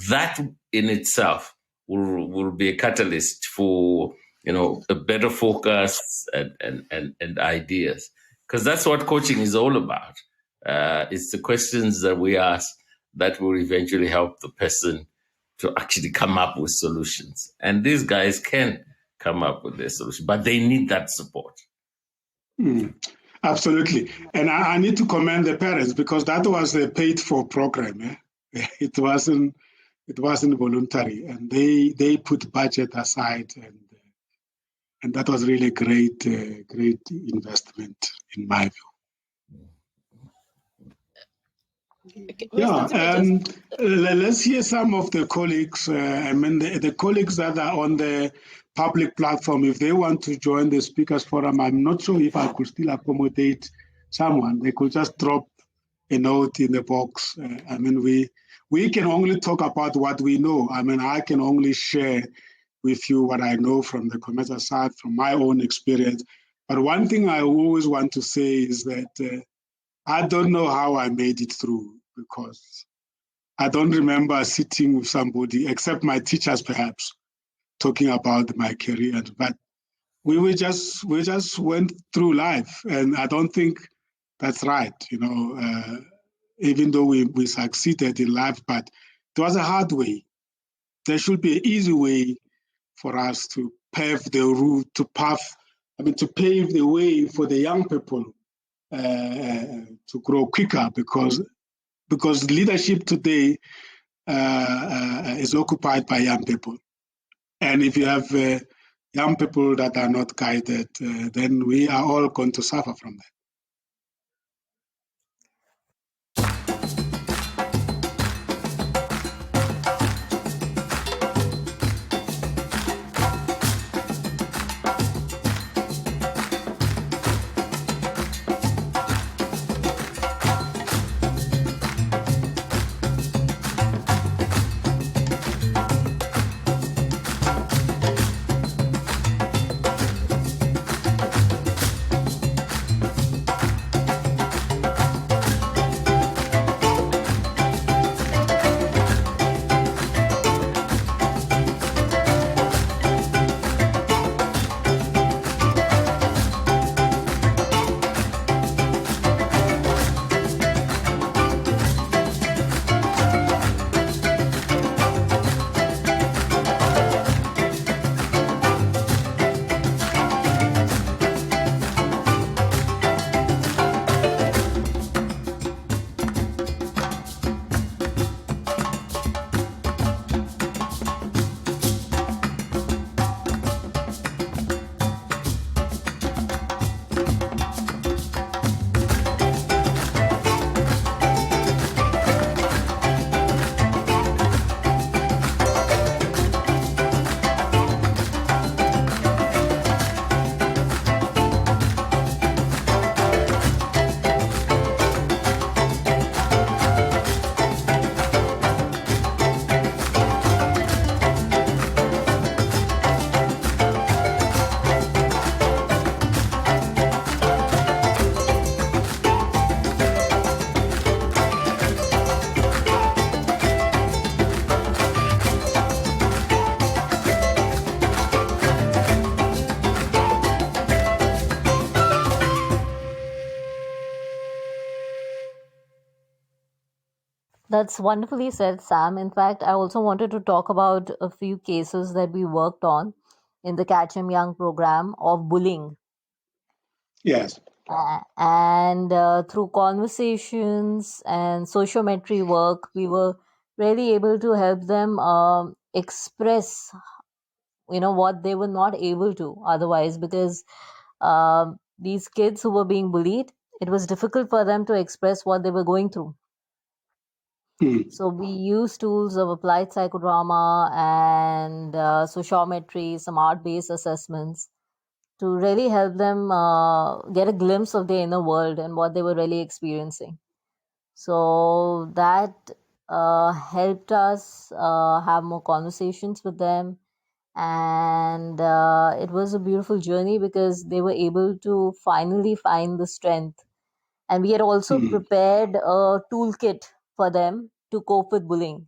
That in itself will be a catalyst for, a better focus and ideas. Because that's what coaching is all about. It's the questions that we ask that will eventually help the person to actually come up with solutions. And these guys can come up with their solution, but they need that support. Absolutely. And I need to commend the parents, because that was a paid-for program. It wasn't voluntary, and they put budget aside, and that was really a great investment in my view. Yeah, let's hear some of the colleagues. The colleagues that are on the public platform, if they want to join the speakers forum, I'm not sure if I could still accommodate someone. They could just drop a note in the box. We can only talk about what we know. I can only share with you what I know from the commercial side, from my own experience. But one thing I always want to say is that I don't know how I made it through, because I don't remember sitting with somebody, except my teachers perhaps, talking about my career. But we just went through life, and I don't think that's right. Even though we succeeded in life, but it was a hard way. There should be an easy way for us to pave the route, to pave the way for the young people to grow quicker, because leadership today is occupied by young people. And if you have young people that are not guided, then we are all going to suffer from that. That's wonderfully said, Sam. In fact, I also wanted to talk about a few cases that we worked on in the Catch 'em Young program of bullying. Yes. And through conversations and sociometry work, we were really able to help them express, what they were not able to otherwise, because these kids who were being bullied, it was difficult for them to express what they were going through. So we use tools of applied psychodrama and sociometry, some art-based assessments, to really help them get a glimpse of their inner world and what they were really experiencing. So that helped us have more conversations with them. And it was a beautiful journey because they were able to finally find the strength. And we had also prepared a toolkit for them to cope with bullying.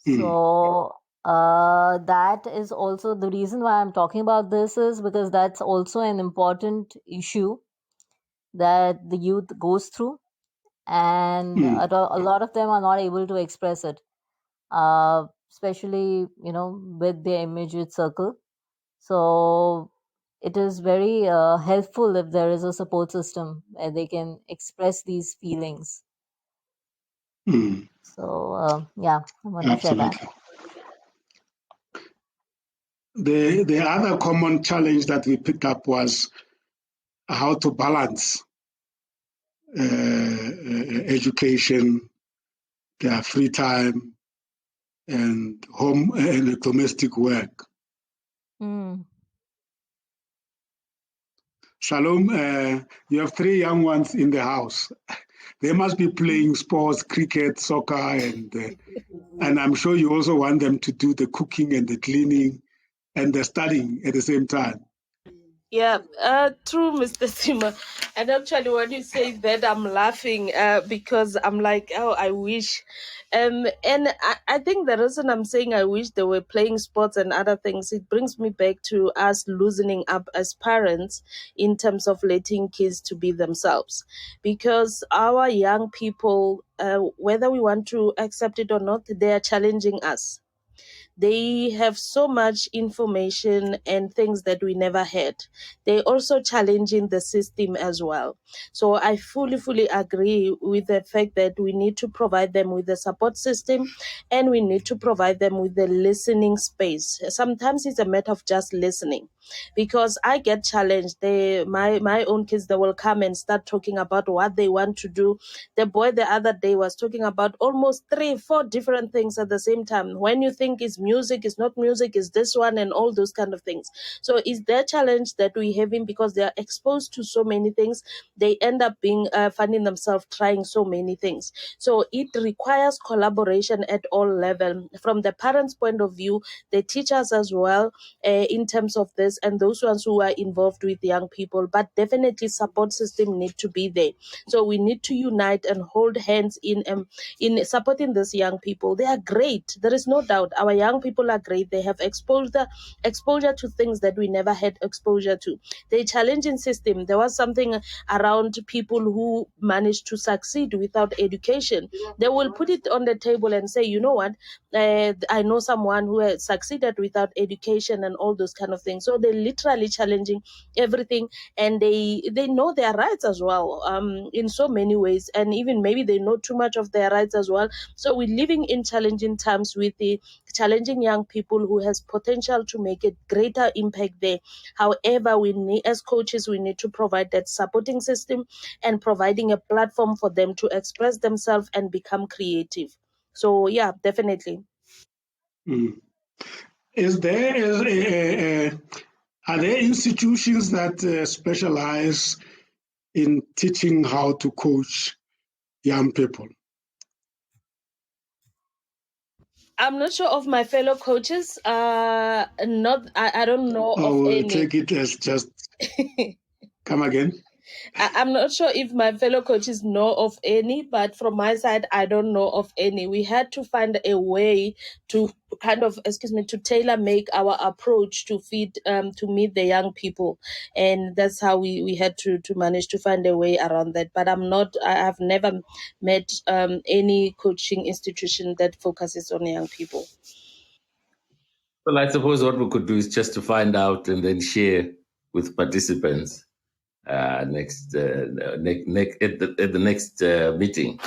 So that is also the reason why I'm talking about this, is because that's also an important issue that the youth goes through, and a lot of them are not able to express it, especially with their immediate circle. So it is very helpful if there is a support system where they can express these feelings. So yeah, I want to share that. The other common challenge that we picked up was how to balance education, their free time, and home and domestic work. Shalom, you have 3 young ones in the house. They must be playing sports, cricket, soccer, and I'm sure you also want them to do the cooking and the cleaning and the studying at the same time. Yeah, true, Mr. Sima. And actually, when you say that, I'm laughing because I'm like, oh, I wish. And I think the reason I'm saying I wish they were playing sports and other things, it brings me back to us loosening up as parents in terms of letting kids to be themselves. Because our young people, whether we want to accept it or not, they are challenging us. They have so much information and things that we never had. They also challenging the system as well. So I fully agree with the fact that we need to provide them with a support system, and we need to provide them with the listening space. Sometimes it's a matter of just listening, because I get challenged. My own kids, they will come and start talking about what they want to do. The boy the other day was talking about almost 3-4 different things at the same time. When you think it's music, it's not music, it's this one, and all those kind of things. So it's their challenge that we having, because they are exposed to so many things. They end up being finding themselves trying so many things. So it requires collaboration at all levels. From the parents' point of view, the teachers as well, in terms of this, and those ones who are involved with young people. But definitely support system need to be there. So we need to unite and hold hands in supporting these young people. They are great. There is no doubt. Our young people are great. They have exposure to things that we never had exposure to. They challenging system. There was something around people who managed to succeed without education. They will put it on the table and say, you know what, I know someone who has succeeded without education and all those kind of things. So they're literally challenging everything, and they know their rights as well, in so many ways, and even maybe they know too much of their rights as well. So we're living in challenging times with the challenging young people who has potential to make a greater impact there. However, we need, as coaches, we need to provide that supporting system and providing a platform for them to express themselves and become creative. So yeah, definitely. Are there institutions that specialize in teaching how to coach young people? I'm not sure of my fellow coaches. I don't know of any. Take it as just come again. I'm not sure if my fellow coaches know of any, but from my side, I don't know of any. We had to find a way to kind of, excuse me, to tailor make our approach to meet the young people, and that's how we had to manage to find a way around that. But I have never met any coaching institution that focuses on young people. Well, I suppose what we could do is just to find out and then share with participants at the next meeting.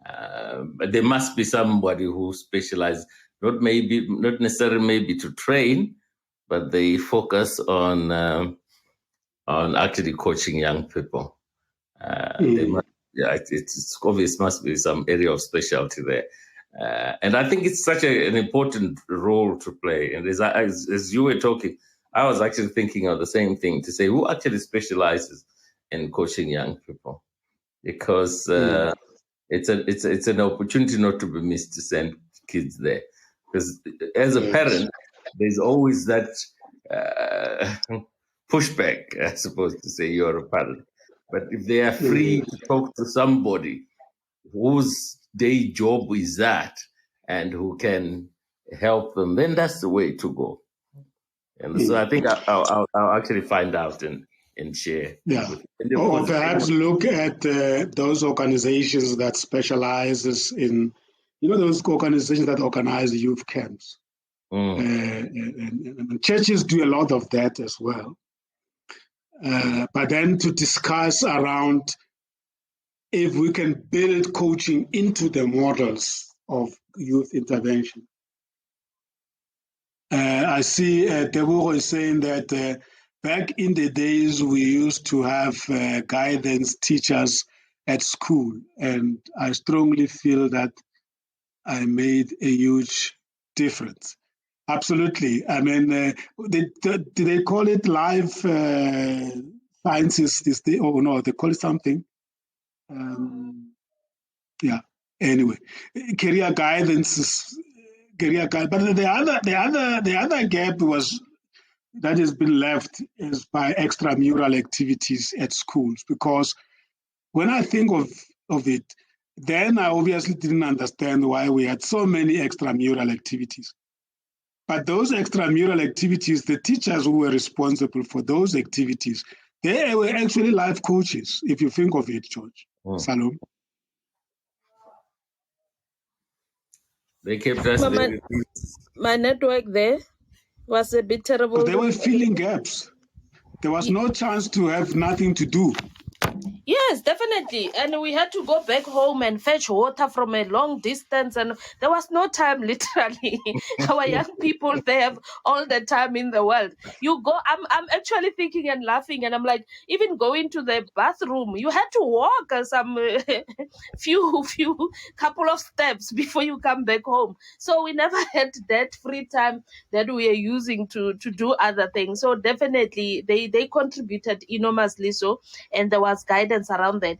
But there must be somebody who specializes, not necessarily maybe to train, but they focus on actually coaching young people. It's obvious must be some area of specialty there. And I think it's such an important role to play. And as you were talking, I was actually thinking of the same thing, to say who actually specializes in coaching young people, because it's an opportunity not to be missed to send kids there. Because as a parent, there's always that pushback, I suppose, to say you're a parent. But if they are free to talk to somebody whose day job is that and who can help them, then that's the way to go. And so I think I'll actually find out and share. Yeah. Or perhaps look at those organizations that specializes in, those organizations that organize youth camps. And churches do a lot of that as well. But then to discuss around if we can build coaching into the models of youth intervention. I see Deborah is saying that back in the days we used to have guidance teachers at school, and I strongly feel that I made a huge difference. Absolutely. I mean, did they call it life sciences? Oh no, they call it something. Yeah. Anyway, career guidance is career guide. But the other gap was that has been left is by extramural activities at schools. Because when I think of it, then I obviously didn't understand why we had so many extramural activities. But those extramural activities, the teachers who were responsible for those activities, they were actually life coaches, if you think of it, George. Salome. They kept us very busy. My network there was a bit terrible. They were filling gaps. There was no chance to have nothing to do. Yes, definitely. And we had to go back home and fetch water from a long distance. And there was no time, literally. Our young people, they have all the time in the world. You go, I'm actually thinking and laughing. And I'm like, even going to the bathroom, you had to walk some few couple of steps before you come back home. So we never had that free time that we are using to do other things. So definitely they contributed enormously so, and there was guidance around that.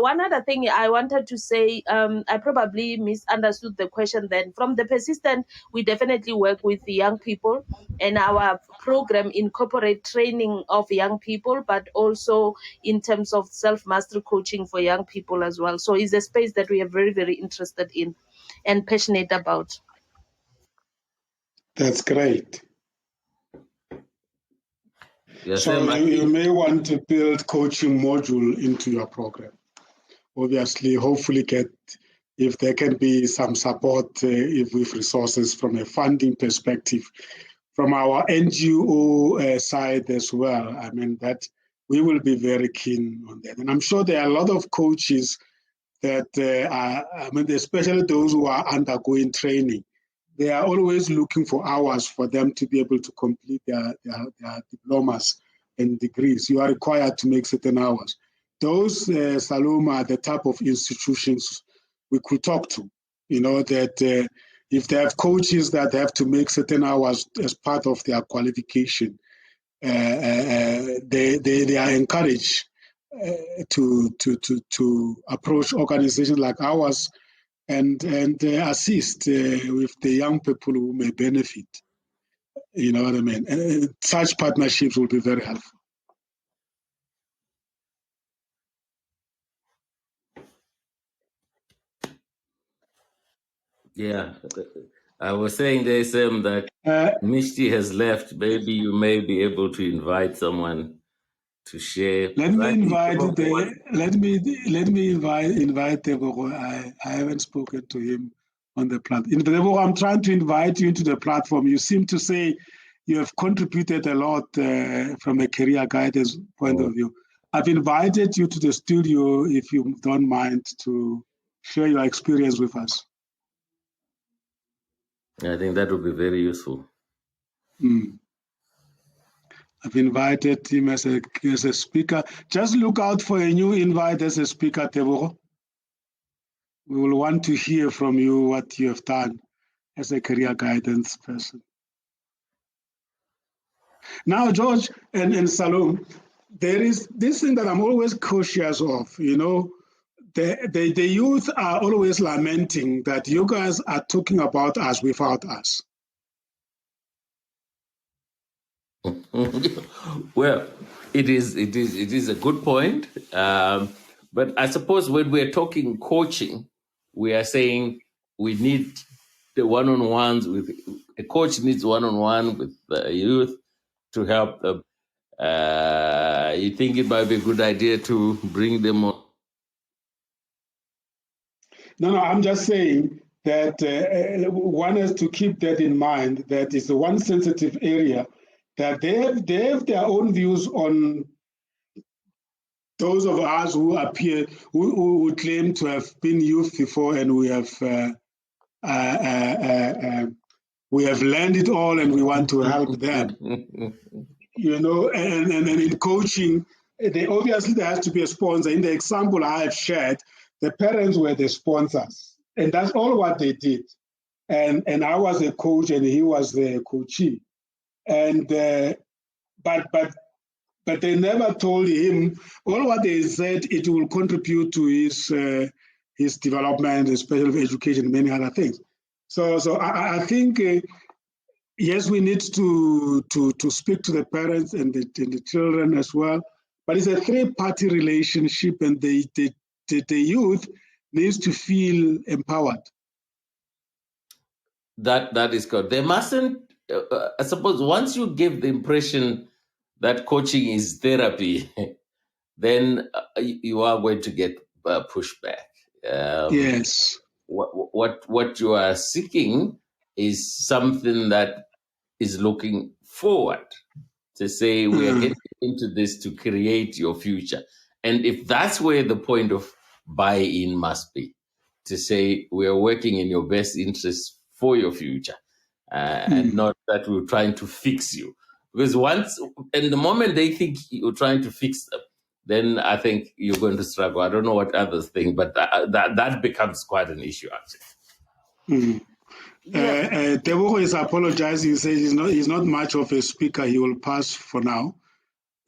One other thing I wanted to say, I probably misunderstood the question then. From the persistent, we definitely work with the young people, and our program incorporate training of young people, but also in terms of self-mastery coaching for young people as well. So it's a space that we are very, very interested in and passionate about. That's great. Yes, so you may want to build coaching module into your program. Obviously, hopefully if there can be some support if with resources from a funding perspective, from our NGO side as well. I mean, that we will be very keen on that. And I'm sure there are a lot of coaches that especially those who are undergoing training, they are always looking for hours for them to be able to complete their diplomas and degrees. You are required to make certain hours. Those, Salome, are the type of institutions we could talk to, that if they have coaches that have to make certain hours as part of their qualification, they are encouraged to approach organizations like ours and assist with the young people who may benefit. You know what I mean? And such partnerships will be very helpful. Yeah, I was saying there, Sam, that Mishti has left. Maybe you may be able to invite someone to share. Let me invite Tebogo. I haven't spoken to him on the platform. Tebogo, I'm trying to invite you into the platform. You seem to say you have contributed a lot from a career guidance point of view. I've invited you to the studio, if you don't mind, to share your experience with us. I think that would be very useful. I've invited him as a speaker. Just look out for a new invite as a speaker, Tebogo. We will want to hear from you what you have done as a career guidance person. Now, George and Salom, there is this thing that I'm always cautious of. You know, the youth are always lamenting that you guys are talking about us without us. Well, it is a good point. But I suppose when we're talking coaching, we are saying we need the one-on-ones with a coach needs one-on-one with the youth to help them. You think it might be a good idea to bring them on? No, I'm just saying that one has to keep that in mind, that is the one sensitive area, that they have their own views on those of us who appear, who claim to have been youth before, and we have learned it all, and we want to help them. You know, and in coaching, obviously there has to be a sponsor. In the example I have shared, the parents were the sponsors, and that's all what they did. And I was a coach, and he was the coachee. And but they never told him. All what they said, it will contribute to his development, especially education, and many other things. So I think. Yes, we need to speak to the parents and the children as well, but it's a three-party relationship, and the youth needs to feel empowered. That is good. They mustn't. I suppose once you give the impression that coaching is therapy, then you are going to get pushback. Yes. What you are seeking is something that is looking forward to say we are getting into this to create your future. And if that's where the point of buy-in must be, to say we are working in your best interest for your future, and not that we're trying to fix you. Because the moment they think you're trying to fix them, then I think you're going to struggle. I don't know what others think, but that becomes quite an issue, actually. Tebogo is apologizing. He says he's not much of a speaker. He will pass for now.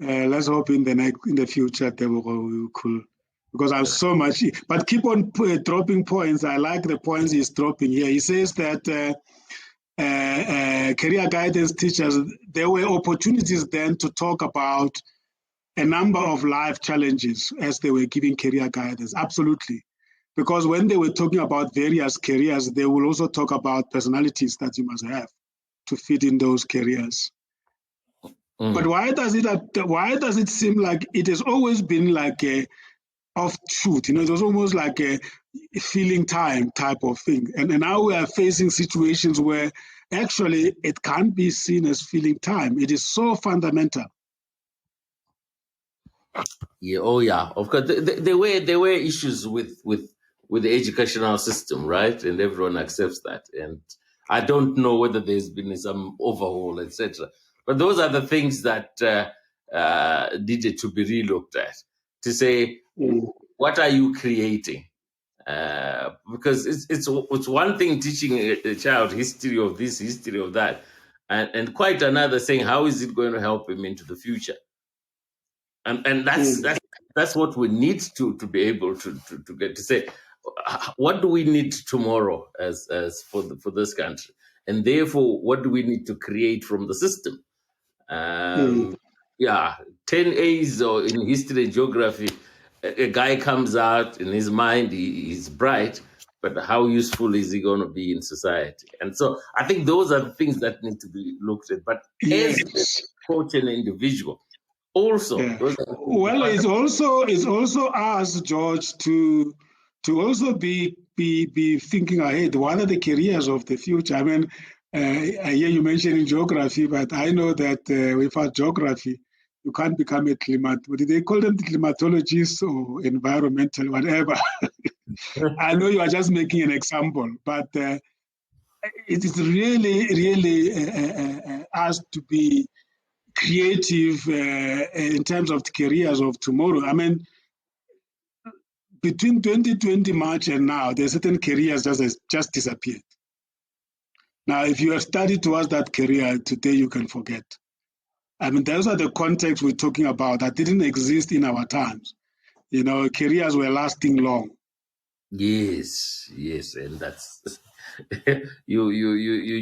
Let's hope in the future, Tebogo, we could, because I'm so much. But keep on dropping points. I like the points he's dropping here. He says that career guidance teachers, there were opportunities then to talk about a number of life challenges as they were giving career guidance. Absolutely. Because when they were talking about various careers, they will also talk about personalities that you must have to fit in those careers. But why does it seem like it has always been like a offshoot? You know, it was almost like a filling time type of thing. And now we are facing situations where actually it can't be seen as filling time. It is so fundamental. Yeah. Oh, yeah. Of course, there were issues with the educational system, right? And everyone accepts that. And I don't know whether there's been some overhaul, etc. But those are the things that needed to be relooked at, to say, what are you creating? Because it's one thing teaching a child history of this, history of that, and quite another saying, how is it going to help him into the future? And that's what we need to be able to get to say, what do we need tomorrow as for this country, and therefore what do we need to create from the system? 10 A's or in history and geography, a guy comes out in his mind, he's bright, but how useful is he going to be in society? And so I think those are the things that need to be looked at. But as Yes. a coach and individual, also, Yeah. those are the things. Well, it's also us, George, to also be thinking ahead. What are the careers of the future? I mean, I hear you mentioning geography, but I know that without geography, you can't become a what do they call them, climatologist or environmental, whatever. I know you are just making an example, but it is really, really us to be creative in terms of the careers of tomorrow. I mean, between 2020 March and now, there are certain careers just disappeared. Now, if you have studied towards that career today, you can forget. I mean, those are the contexts we're talking about that didn't exist in our times. You know, careers were lasting long. Yes, and that's you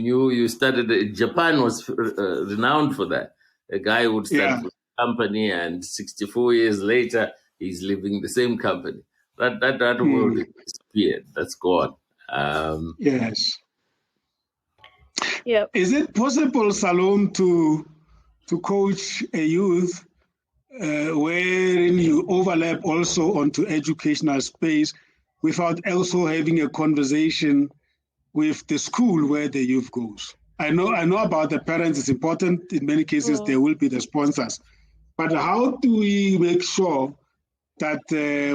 knew you started. Japan was renowned for that. A guy would start with a company, and 64 years later, he's leaving the same company. That world has disappeared. That's gone. Yes. Yeah. Is it possible, Salome, to coach a youth wherein you overlap also onto educational space without also having a conversation with the school where the youth goes? I know about the parents, it's important. In many cases, they will be the sponsors. But how do we make sure that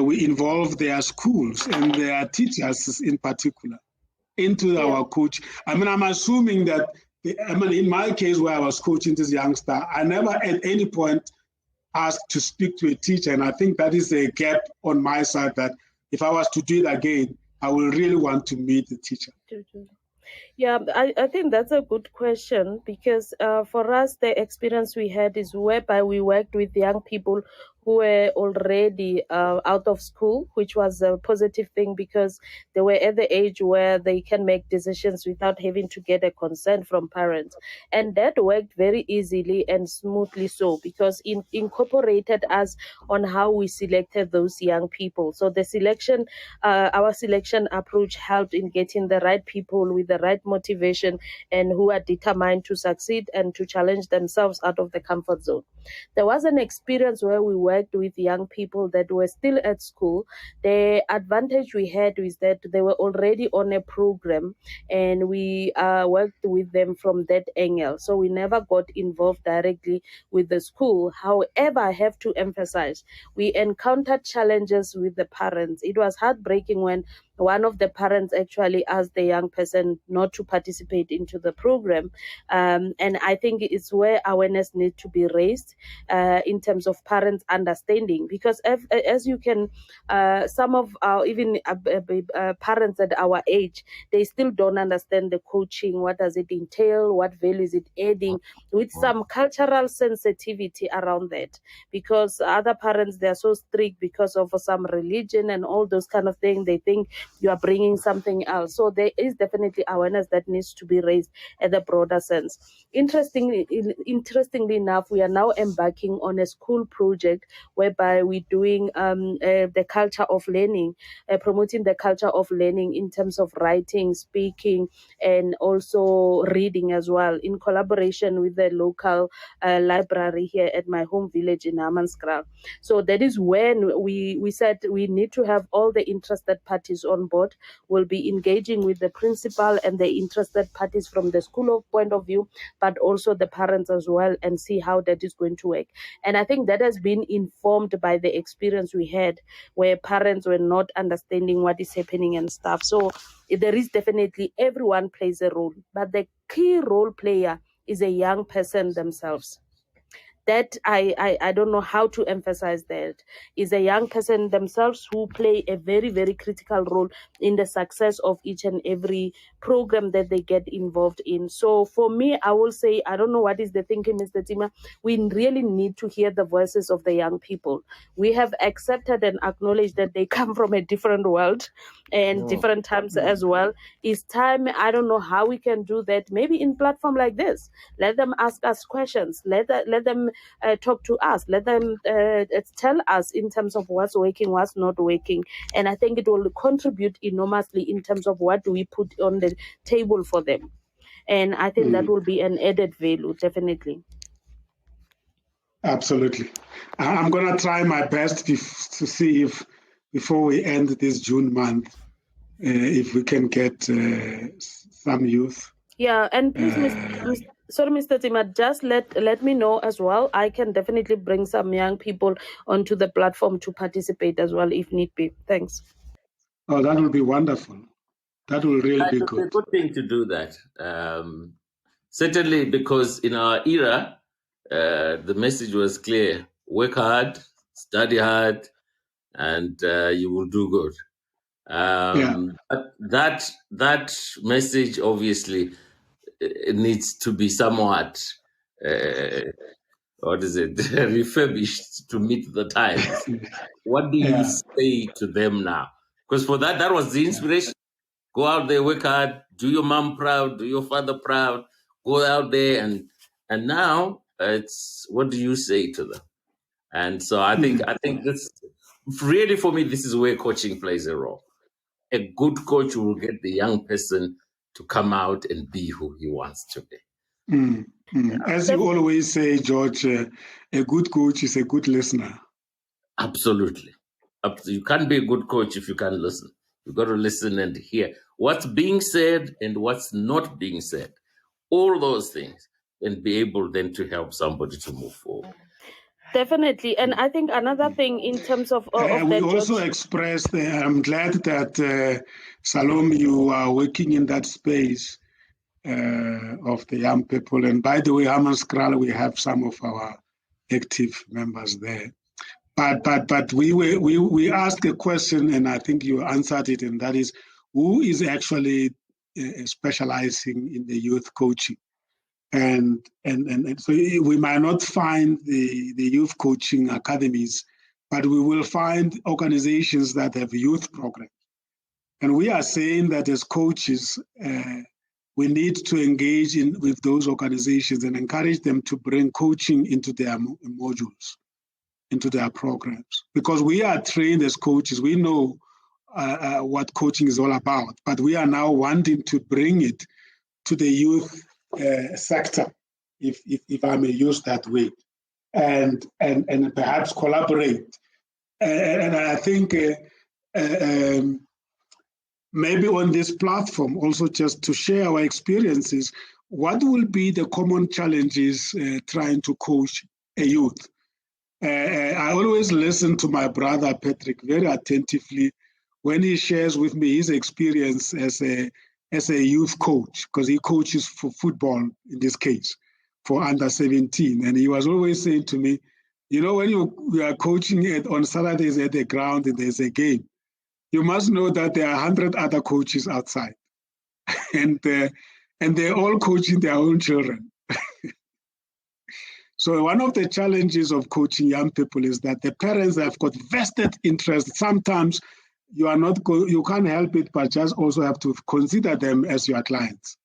we involve their schools and their teachers in particular into our coach? I mean, I'm assuming that, in my case where I was coaching this youngster, I never at any point asked to speak to a teacher. And I think that is a gap on my side that if I was to do it again, I will really want to meet the teacher. Yeah, I think that's a good question because for us, the experience we had is whereby we worked with young people who were already out of school, which was a positive thing because they were at the age where they can make decisions without having to get a consent from parents. And that worked very easily and smoothly so because it incorporated us on how we selected those young people. So the selection, our selection approach helped in getting the right people with the right motivation and who are determined to succeed and to challenge themselves out of the comfort zone. There was an experience where we worked with young people that were still at school. The advantage we had is that they were already on a program and we worked with them from that angle. So we never got involved directly with the school. However, I have to emphasize, we encountered challenges with the parents. It was heartbreaking when one of the parents actually asked the young person not to participate into the program. And I think it's where awareness needs to be raised in terms of parents understanding, because as you can, some of our even parents at our age, they still don't understand the coaching. What does it entail? What value is it adding? With some cultural sensitivity around that, because other parents, they're so strict because of some religion and all those kind of things. They think you are bringing something else. So there is definitely awareness that needs to be raised at the broader sense. Interestingly enough, we are now embarking on a school project whereby we're doing the culture of learning, promoting the culture of learning in terms of writing, speaking, and also reading as well, in collaboration with the local library here at my home village in Hammanskraal. So that is when we said we need to have all the interested parties on board. We'll be engaging with the principal and the interested parties from the school point of view, but also the parents as well, and see how that is going to work. And I think that has been informed by the experience we had where parents were not understanding what is happening and stuff. So there is definitely, everyone plays a role, but the key role player is a young person themselves. That I don't know how to emphasize that, is a young person themselves who play a very, very critical role in the success of each and every program that they get involved in. So for me, I will say, I don't know what is the thinking, Mr. Tima. We really need to hear the voices of the young people. We have accepted and acknowledged that they come from a different world and different times as well. It's time, I don't know how we can do that, maybe in platform like this. Let them ask us questions. Let them talk to us. Let them tell us in terms of what's working, what's not working. And I think it will contribute enormously in terms of what do we put on the table for them. And I think that will be an added value, definitely. Absolutely. I'm going to try my best to see if, before we end this June month, if we can get some youth. Yeah, and please, Mr. Tima, just let me know as well. I can definitely bring some young people onto the platform to participate as well, if need be. Thanks. Oh, that will be wonderful. That will really be good. It's a good thing to do that. Certainly, because in our era, the message was clear: work hard, study hard, and you will do good. But that message obviously needs to be somewhat refurbished to meet the times. What do you say to them now? Because for that was the inspiration. Go out there, work hard, do your mom proud, do your father proud, go out there and now it's what do you say to them? And so I think this really, for me, this is where coaching plays a role. A good coach will get the young person to come out and be who he wants to be. As you always say, George, a good coach is a good listener. Absolutely. You can't be a good coach if you can't listen. You've got to listen and hear what's being said and what's not being said. All those things, and be able then to help somebody to move forward. Definitely. And I think another thing in terms of we also expressed, I'm glad that, Salome, you are working in that space of the young people. And by the way, Hammanskraal, we have some of our active members there. But we asked a question, and I think you answered it, and that is, who is actually specializing in the youth coaching? And so we might not find the youth coaching academies, but we will find organizations that have youth programs. And we are saying that as coaches, we need to engage with those organizations and encourage them to bring coaching into their modules, into their programs. Because we are trained as coaches, we know what coaching is all about, but we are now wanting to bring it to the youth sector, if I may use that way, and perhaps collaborate. And I think maybe on this platform also just to share our experiences, what will be the common challenges trying to coach a youth? I always listen to my brother Patrick very attentively when he shares with me his experience as a youth coach, because he coaches for football in this case, for under 17. And he was always saying to me, you know, when we are coaching on Saturdays at the ground and there's a game, you must know that there are 100 other coaches outside. and they're all coaching their own children. So one of the challenges of coaching young people is that the parents have got vested interest. Sometimes you can't help it, but just also have to consider them as your clients.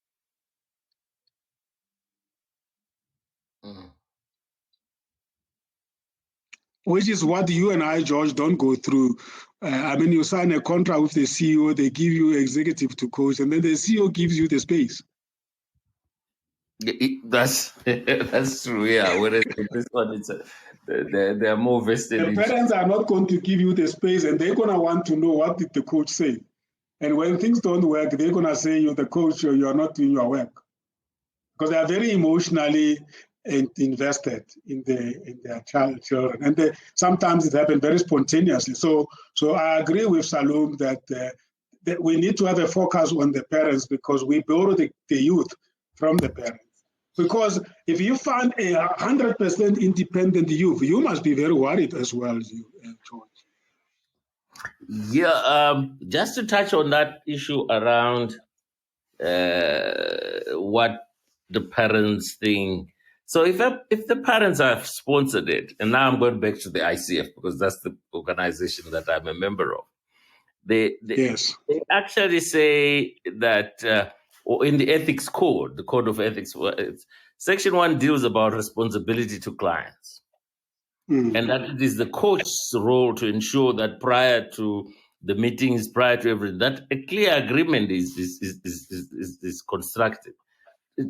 Which is what you and I, George, don't go through. I mean, you sign a contract with the CEO, they give you executive to coach, and then the CEO gives you the space. That's true, yeah. Whereas this one, they're more vested. The parents are not going to give you the space, and they're going to want to know what did the coach say. And when things don't work, they're going to say you're the coach or you're not doing your work. Because they are very emotionally invested in their children. And sometimes it happens very spontaneously. So I agree with Salome that we need to have a focus on the parents, because we borrow the youth from the parents. Because if you find a 100% independent youth, you must be very worried as well, George. Yeah, just to touch on that issue around what the parents think. So if the parents have sponsored it, and now I'm going back to the ICF because that's the organization that I'm a member of, they actually say that, or in the ethics code, the code of ethics, it Section 1 deals about responsibility to clients. And that it is the coach's role to ensure that prior to the meetings, prior to everything, that a clear agreement is constructed.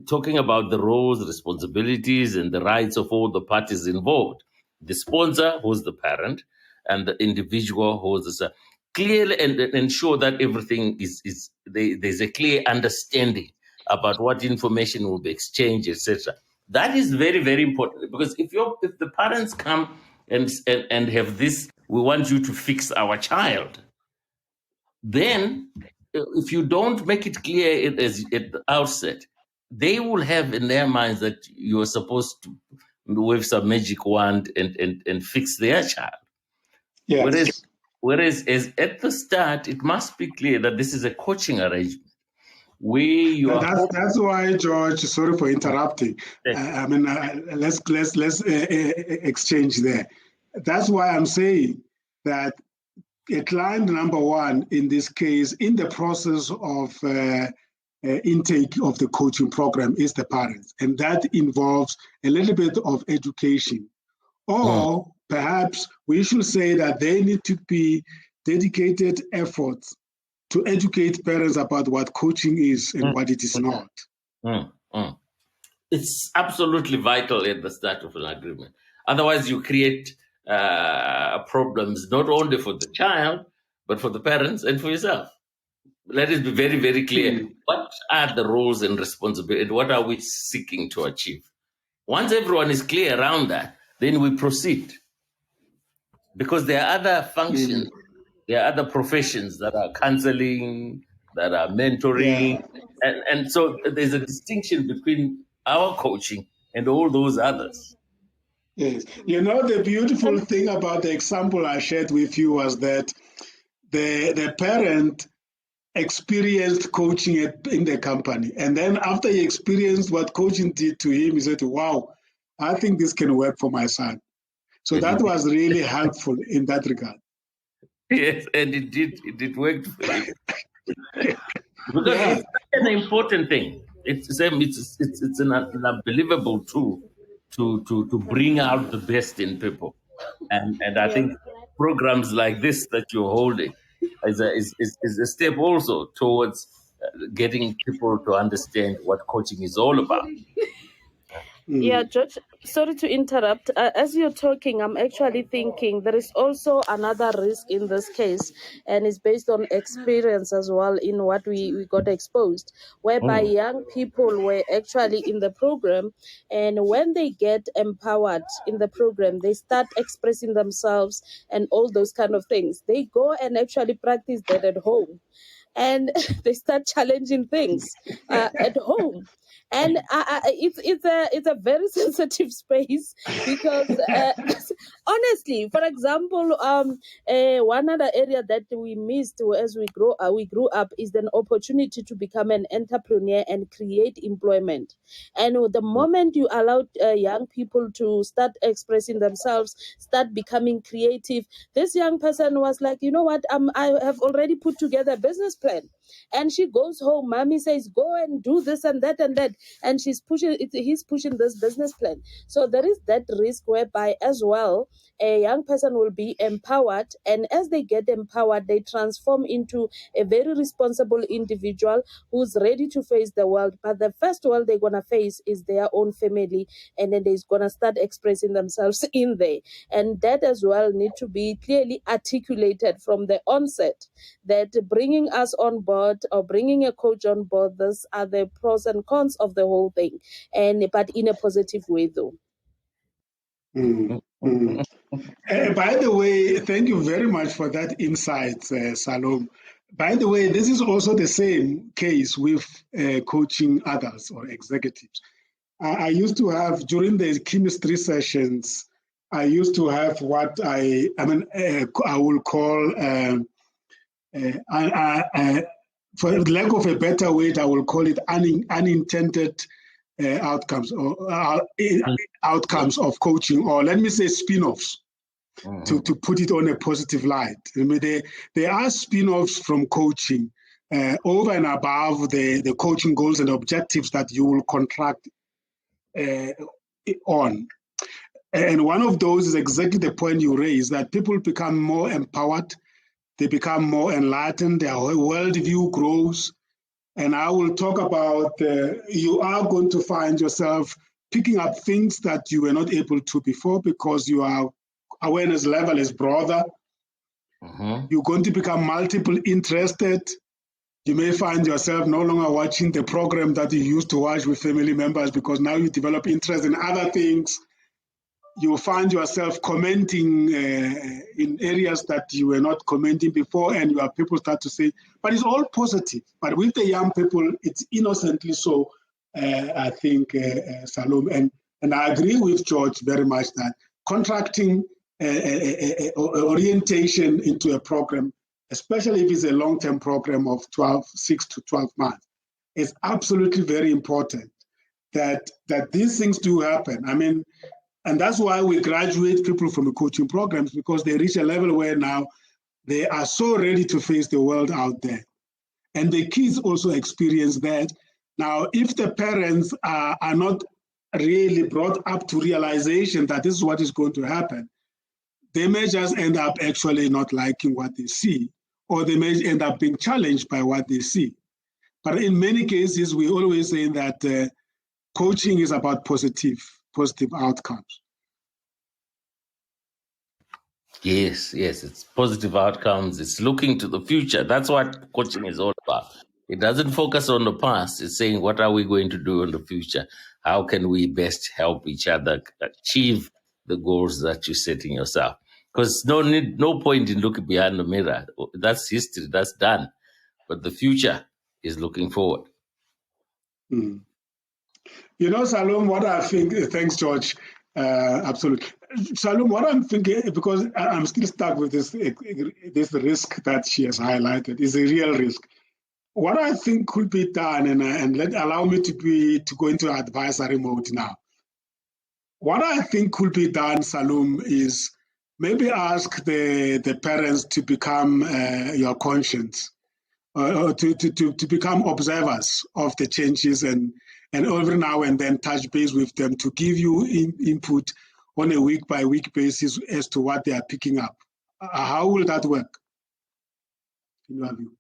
Talking about the roles, responsibilities, and the rights of all the parties involved. The sponsor, who's the parent, and the individual, who's the son. Clearly, and ensure that everything there's a clear understanding about what information will be exchanged, etc. That is very, very important, because if the parents come and have this, we want you to fix our child, then if you don't make it clear at the outset, they will have in their minds that you are supposed to wave some magic wand and fix their child. Yes. Whereas as at the start, it must be clear that this is a coaching arrangement. That's why, George. Sorry for interrupting. Let's exchange there. That's why I'm saying that a client number one in this case, in the process of intake of the coaching program, is the parents, and that involves a little bit of education, or perhaps we should say that they need to be dedicated efforts to educate parents about what coaching is and what it is not. It's absolutely vital at the start of an agreement. Otherwise, you create problems not only for the child, but for the parents and for yourself. Let it be very, very clear. What are the roles and responsibilities? What are we seeking to achieve? Once everyone is clear around that, then we proceed. Because there are other functions, there are other professions that are counseling, that are mentoring. And so there's a distinction between our coaching and all those others. Yes. The beautiful thing about the example I shared with you was that the parent experienced coaching in the company. And then after he experienced what coaching did to him, he said, wow, I think this can work for my son. So that was really helpful in that regard. Yes, and it did. It worked for him. Because it's an important thing. It's an unbelievable tool to bring out the best in people. And I think programs like this that you're holding is a step also towards getting people to understand what coaching is all about. Yeah, George, sorry to interrupt. As you're talking, I'm actually thinking there is also another risk in this case, and it's based on experience as well in what we got exposed, whereby young people were actually in the program, and when they get empowered in the program, they start expressing themselves and all those kind of things. They go and actually practice that at home, and they start challenging things at home. And it's a very sensitive space, because honestly, for example, one other area that we missed as we grew up is an opportunity to become an entrepreneur and create employment. And the moment you allow young people to start expressing themselves, start becoming creative, this young person was like, you know what, I have already put together a business plan. And she goes home, mommy says, go and do this and that, and he's pushing this business plan. So there is that risk whereby as well a young person will be empowered, and as they get empowered, they transform into a very responsible individual who's ready to face the world. But the first world they're gonna face is their own family, and then they're gonna start expressing themselves in there. And that as well need to be clearly articulated from the onset, that bringing us on board or bringing a coach on board, these are the pros and cons of the whole thing, but in a positive way though. By the way, thank you very much for that insight, Salome. By the way, this is also the same case with coaching others or executives. I used to have, during the chemistry sessions, I used to have what I will call, for lack of a better word, I will call it unintended outcomes or outcomes of coaching, or let me say spin-offs. To put it on a positive light. I mean, there are spin-offs from coaching over and above the coaching goals and objectives that you will contract on. And one of those is exactly the point you raised, that people become more empowered, they become more enlightened, their worldview grows. And I will talk about, you are going to find yourself picking up things that you were not able to before because your awareness level is broader. Mm-hmm. You're going to become multiple interested. You may find yourself no longer watching the program that you used to watch with family members because now you develop interest in other things. You find yourself commenting in areas that you were not commenting before, and your people start to say, but it's all positive. But with the young people, it's innocently so, I think, Salome. And I agree with George very much that contracting orientation into a program, especially if it's a long-term program of 6 to 12 months, is absolutely very important that these things do happen. I mean, and that's why we graduate people from the coaching programs, because they reach a level where now they are so ready to face the world out there. And the kids also experience that. Now, if the parents are not really brought up to realization that this is what is going to happen, they may just end up actually not liking what they see, or they may end up being challenged by what they see. But in many cases, we always say that coaching is about positive outcomes. Yes, it's positive outcomes. It's looking to the future. That's what coaching is all about. It doesn't focus on the past. It's saying, what are we going to do in the future? How can we best help each other achieve the goals that you're setting yourself? Because no point in looking behind the mirror. That's history. That's done. But the future is looking forward. Mm. You know, Salome, what I think, thanks, George. Absolutely. Salome, what I'm thinking, because I'm still stuck with this risk that she has highlighted, is a real risk. What I think could be done, and allow me to go into advisory mode now. What I think could be done, Salome, is maybe ask the parents to become your conscience, or to become observers of the changes, and every now and then touch base with them to give you input on a week-by-week basis as to what they are picking up. How will that work, in your view?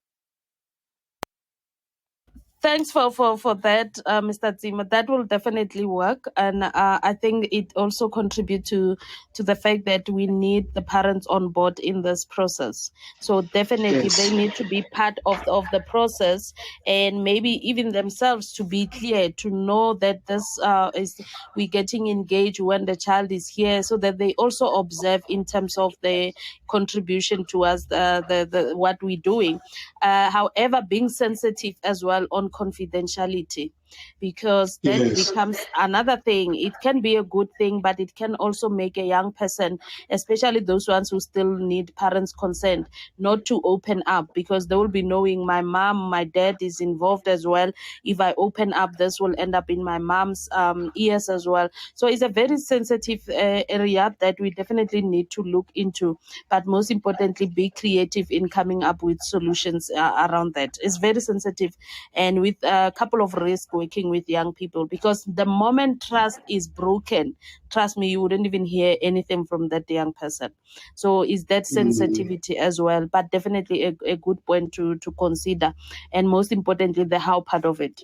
Thanks for that, Mr. Zima. That will definitely work, and I think it also contributes to the fact that we need the parents on board in this process. So definitely, Yes. they need to be part of the process, and maybe even themselves to be clear, to know that this is we getting engaged when the child is here, so that they also observe in terms of the contribution towards the what we're doing. However, being sensitive as well on confidentiality, because that Yes. becomes another thing. It can be a good thing, but it can also make a young person, especially those ones who still need parents' consent, not to open up, because they will be knowing my mom, my dad is involved as well. If I open up, this will end up in my mom's ears as well. So it's a very sensitive area that we definitely need to look into, but most importantly, be creative in coming up with solutions around that. It's very sensitive, and with a couple of risks working with young people, because the moment trust is broken, trust me, you wouldn't even hear anything from that young person. So is that sensitivity as well, but definitely a good point to consider, and most importantly, the how part of it.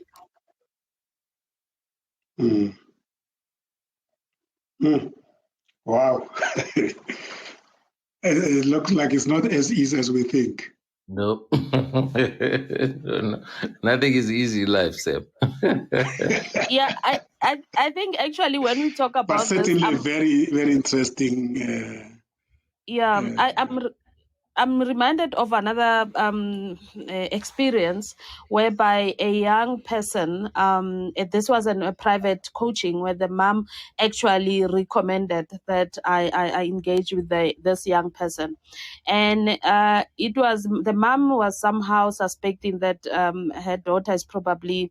Wow. It looks like it's not as easy as we think. No. No. Nothing is easy in life, Sam. Yeah, I think actually when we talk But about certainly this, very, very interesting. I'm reminded of another experience whereby a young person, this was a private coaching where the mom actually recommended that I engage with this young person. And it was, the mom was somehow suspecting that her daughter is probably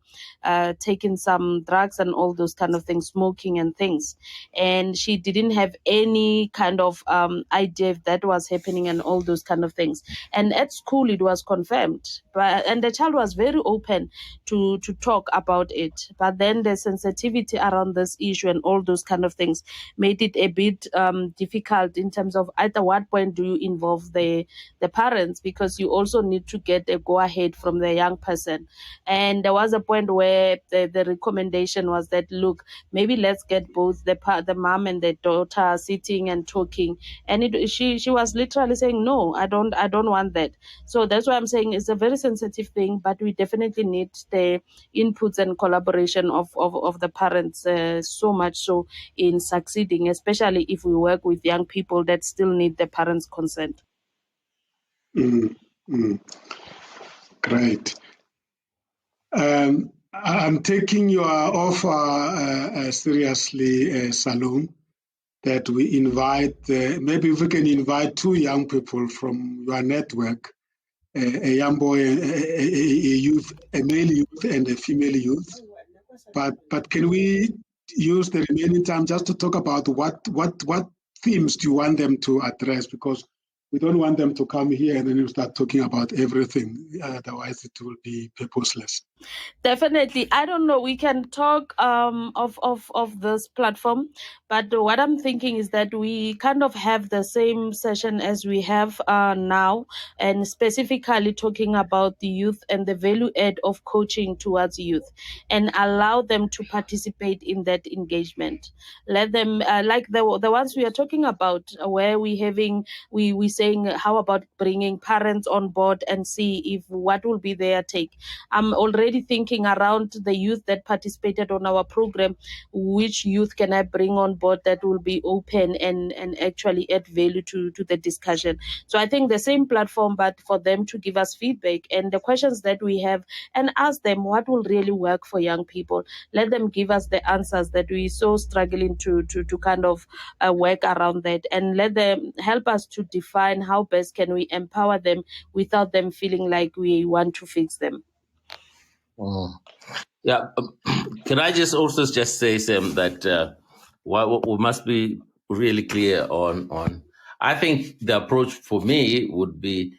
taking some drugs and all those kind of things, smoking and things. And she didn't have any kind of idea if that was happening and all those kind kind of things. And at school, it was confirmed, and the child was very open to talk about it. But then the sensitivity around this issue and all those kind of things made it a bit difficult in terms of at what point do you involve the parents, because you also need to get a go-ahead from the young person. And there was a point where the recommendation was that, look, maybe let's get both the mom and the daughter sitting and talking. And she was literally saying, no, I don't want that. So that's why I'm saying it's a very sensitive thing, but we definitely need the inputs and collaboration of the parents so much so in succeeding, especially if we work with young people that still need the parents' consent. Great. I'm taking your offer seriously, Salome, that we invite, maybe if we can invite 2 young people from your network, a young boy, a youth, a male youth and a female youth. But can we use the remaining time just to talk about what themes do you want them to address? Because we don't want them to come here and then you start talking about everything. Otherwise, it will be purposeless. Definitely. I don't know. We can talk of this platform, but what I'm thinking is that we kind of have the same session as we have now, and specifically talking about the youth and the value add of coaching towards youth, and allow them to participate in that engagement. Let them like the ones we are talking about, where we saying how about bringing parents on board and see if what will be their take. I'm already thinking around the youth that participated on our program, which youth can I bring on board that will be open and actually add value to the discussion. So I think the same platform, but for them to give us feedback and the questions that we have, and ask them what will really work for young people. Let them give us the answers that we so struggling to kind of work around that, and let them help us to define how best can we empower them without them feeling like we want to fix them. Yeah, can I just also just say, Sam, that what we must be really clear on. I think the approach for me would be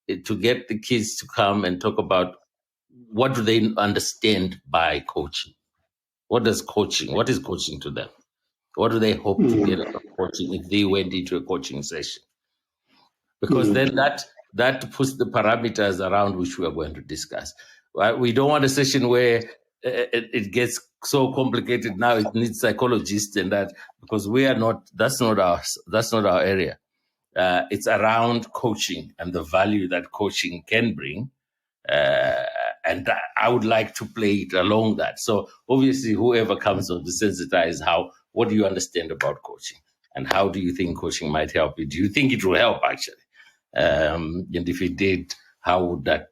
to get the kids to come and talk about what do they understand by coaching. What is coaching to them? What do they hope to get out of coaching if they went into a coaching session? Because then that puts the parameters around which we are going to discuss. Right? We don't want a session where it gets so complicated. Now it needs psychologists and that, because that's not our area. It's around coaching and the value that coaching can bring. And I would like to play it along that. So obviously, whoever comes will be sensitized. What do you understand about coaching, and how do you think coaching might help you? Do you think it will help actually? And if it did, how would that?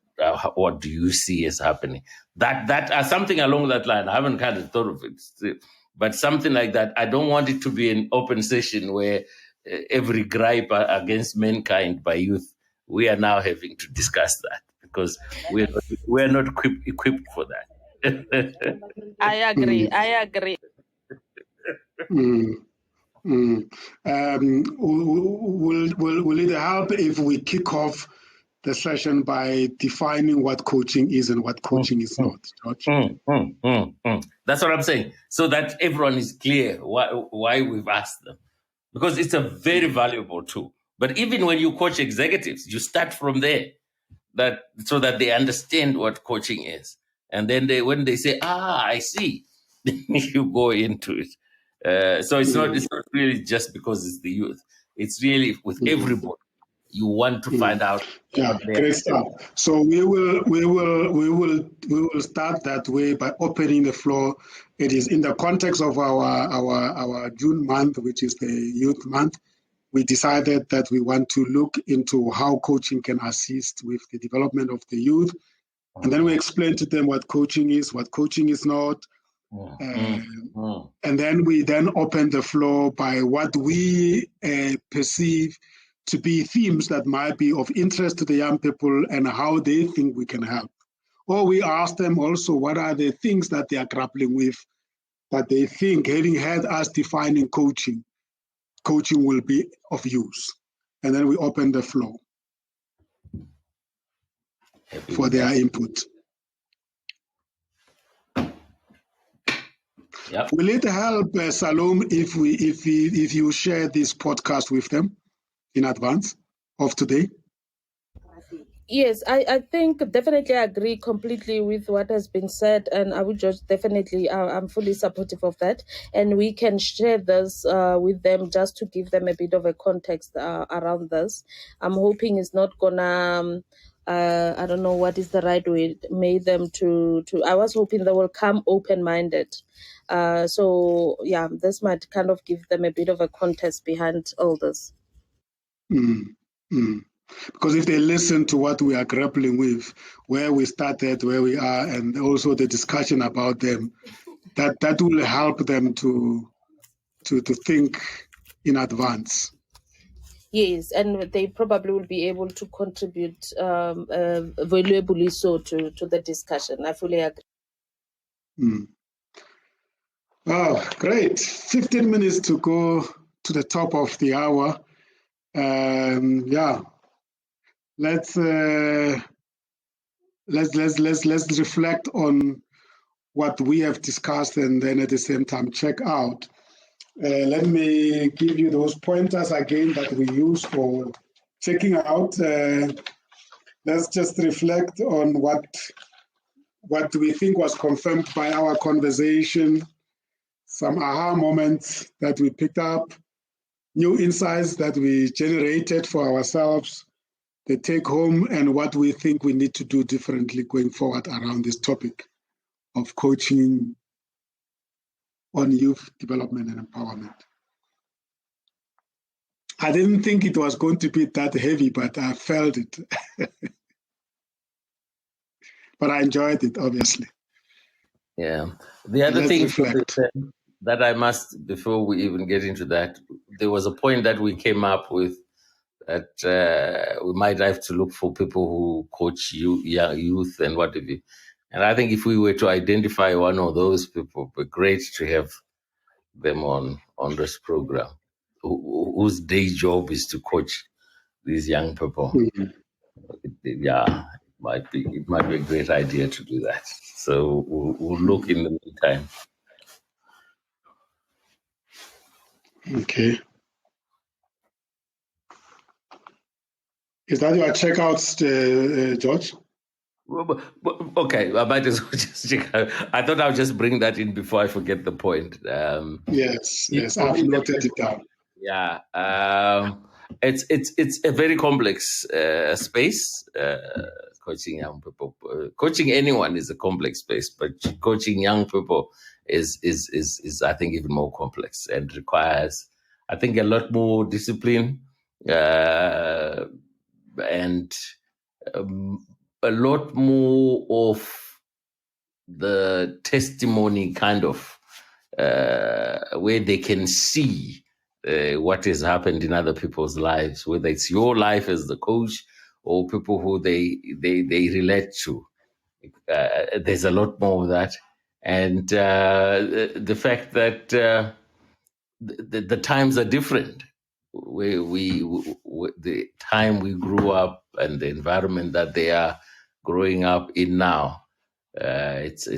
What do you see as happening? That something along that line. I haven't kind of thought of it still, but something like that. I don't want it to be an open session where every gripe against mankind by youth, we are now having to discuss that, because we're not equipped for that. I agree. I agree. Will it help if we kick off the session by defining what coaching is and what coaching is not, George? That's what I'm saying, so that everyone is clear why we've asked them, because it's a very valuable tool. But even when you coach executives, you start from there, so that they understand what coaching is, and then when they say, I see, you go into it. So it's not really just because it's the youth. It's really with everybody. You want to find out. Yeah, great stuff. So we will start that way by opening the floor. It is in the context of our June month, which is the youth month. We decided that we want to look into how coaching can assist with the development of the youth. And then we explain to them what coaching is not. And then we open the floor by what we perceive to be themes that might be of interest to the young people and how they think we can help. Or we ask them also what are the things that they are grappling with, that they think, having had us defining coaching will be of use. And then we open the floor. Happy for with their that. input. Yep. Will it help, Salome, if you share this podcast with them in advance of today? Yes, I think definitely I agree completely with what has been said, and I would just definitely, I'm fully supportive of that, and we can share this with them just to give them a bit of a context around this. I'm hoping it's not gonna, I don't know what is the right way, made them to. I was hoping they will come open-minded. So yeah, this might kind of give them a bit of a context behind all this. Mm, mm. Because if they listen to what we are grappling with, where we started, where we are, and also the discussion about them, that will help them to think in advance. Yes, and they probably will be able to contribute valuably so to the discussion. I fully agree. Mm. Oh, great. 15 minutes to go to the top of the hour. Yeah. Let's reflect on what we have discussed and then at the same time check out. Let me give you those pointers again that we use for checking out. Let's just reflect on what we think was confirmed by our conversation, some aha moments that we picked up, new insights that we generated for ourselves, the take home, and what we think we need to do differently going forward around this topic of coaching on youth development and empowerment. I didn't think it was going to be that heavy, but I felt it. But I enjoyed it, obviously. Yeah. The other Let's thing reflect. that I must, before we even get into that, there was a point that we came up with that we might have to look for people who coach youth and what have you. And I think if we were to identify one of those people, it would be great to have them on this program, whose day job is to coach these young people. Mm-hmm. Yeah, it might be a great idea to do that. So we'll look in the meantime. Okay. Is that your checkouts, George? Okay, I might as well just check out. I thought I'll just bring that in before I forget the point. Yes, I've noted it down. Yeah, it's a very complex space. Coaching young people, coaching anyone is a complex space, but coaching young people is I think even more complex and requires, I think, a lot more discipline and a lot more of the testimony kind of where they can see what has happened in other people's lives, whether it's your life as the coach or people who they relate to. There's a lot more of that, and the fact that the times are different. The time we grew up and the environment that they are growing up in now. It's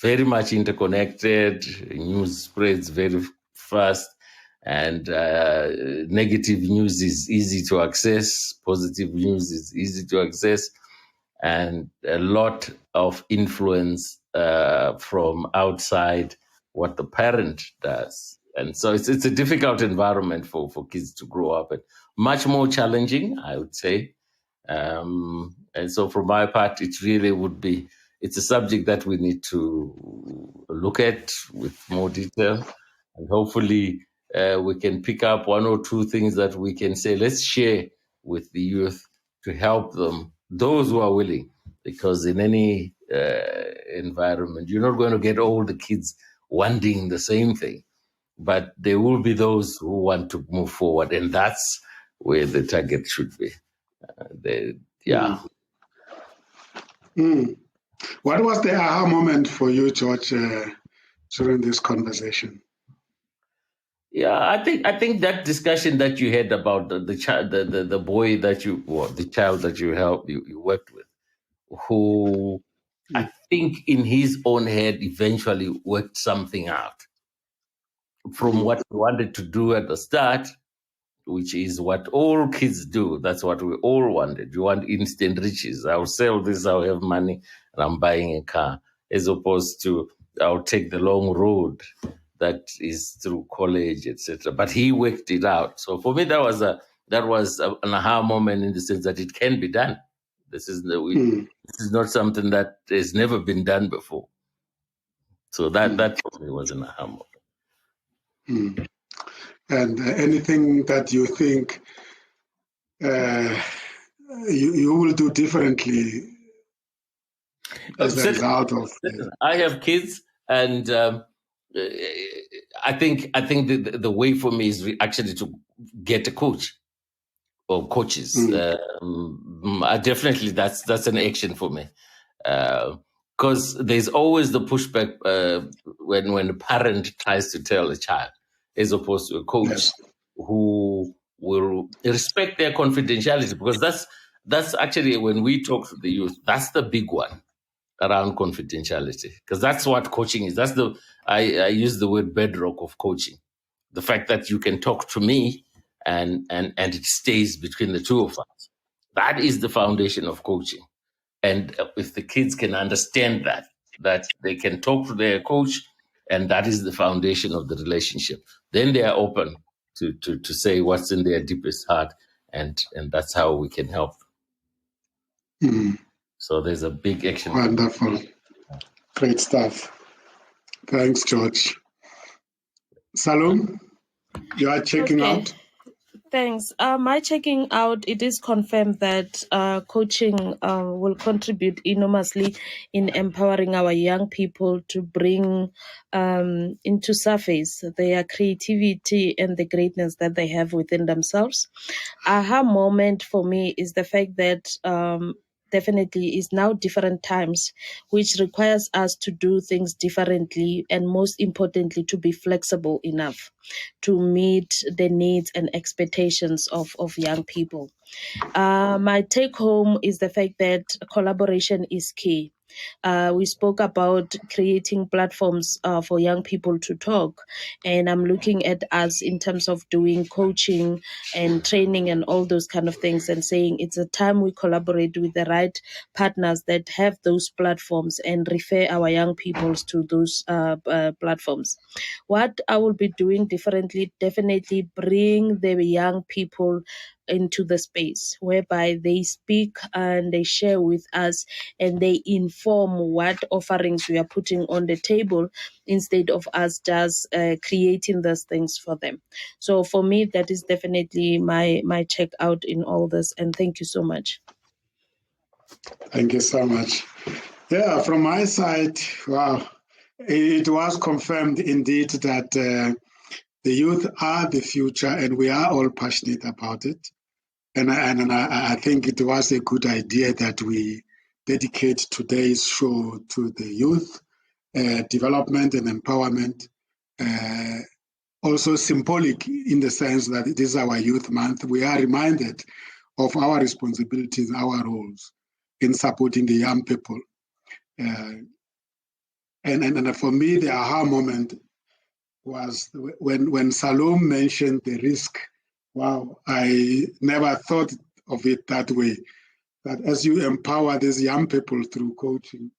very much interconnected. News spreads very fast, and negative news is easy to access. Positive news is easy to access, and a lot of influence from outside what the parent does. And so it's a difficult environment for kids to grow up in. Much more challenging, I would say. And so for my part, it really would be, it's a subject that we need to look at with more detail. And hopefully we can pick up one or two things that we can say, let's share with the youth to help them, those who are willing. Because in any environment, you're not going to get all the kids wanting the same thing. But there will be those who want to move forward. And that's where the target should be. Yeah. What was the aha moment for you, George, during this conversation? Yeah, I think that discussion that you had about the child, the boy that the child that you worked with, who I think in his own head eventually worked something out from what he wanted to do at the start, which is what all kids do. That's what we all wanted. You want instant riches. I'll sell this, I'll have money, and I'm buying a car, as opposed to I'll take the long road that is through college, etc. But he worked it out. So for me, that was an aha moment in the sense that it can be done. This is not something that has never been done before. So that for me was an aha moment. And anything that you think you will do differently as a result of I have kids, and I think the way for me is actually to get a coach or coaches. Definitely, that's an action for me, because there's always the pushback when a parent tries to tell a child, as opposed to a coach who will respect their confidentiality, because that's actually, when we talk to the youth, that's the big one around confidentiality, because that's what coaching is. That's I use the word bedrock of coaching, the fact that you can talk to me and it stays between the two of us. That is the foundation of coaching. And if the kids can understand that they can talk to their coach, and that is the foundation of the relationship, then they are open to say what's in their deepest heart, and that's how we can help. So there's a big action. Wonderful. Great stuff. Thanks, George. Salom, you are checking out? Thanks. My checking out, it is confirmed that coaching will contribute enormously in empowering our young people to bring into surface their creativity and the greatness that they have within themselves. Aha moment for me is the fact that definitely is now different times, which requires us to do things differently, and most importantly, to be flexible enough to meet the needs and expectations of young people. My take home is the fact that collaboration is key. We spoke about creating platforms for young people to talk, and I'm looking at us in terms of doing coaching and training and all those kind of things, and saying it's a time we collaborate with the right partners that have those platforms and refer our young people to those platforms. What I will be doing differently, definitely bring the young people into the space whereby they speak and they share with us and they inform what offerings we are putting on the table, instead of us just creating those things for them. So for me, that is definitely my check out in all this. And thank you so much. Thank you so much. Yeah, from my side, wow, it was confirmed indeed that the youth are the future, and we are all passionate about it. And I think it was a good idea that we dedicate today's show to the youth development and empowerment. Also symbolic in the sense that it is our Youth Month. We are reminded of our responsibilities, our roles in supporting the young people. And for me, the aha moment was when Salom mentioned the risk. Wow, I never thought of it that way. That as you empower these young people through coaching,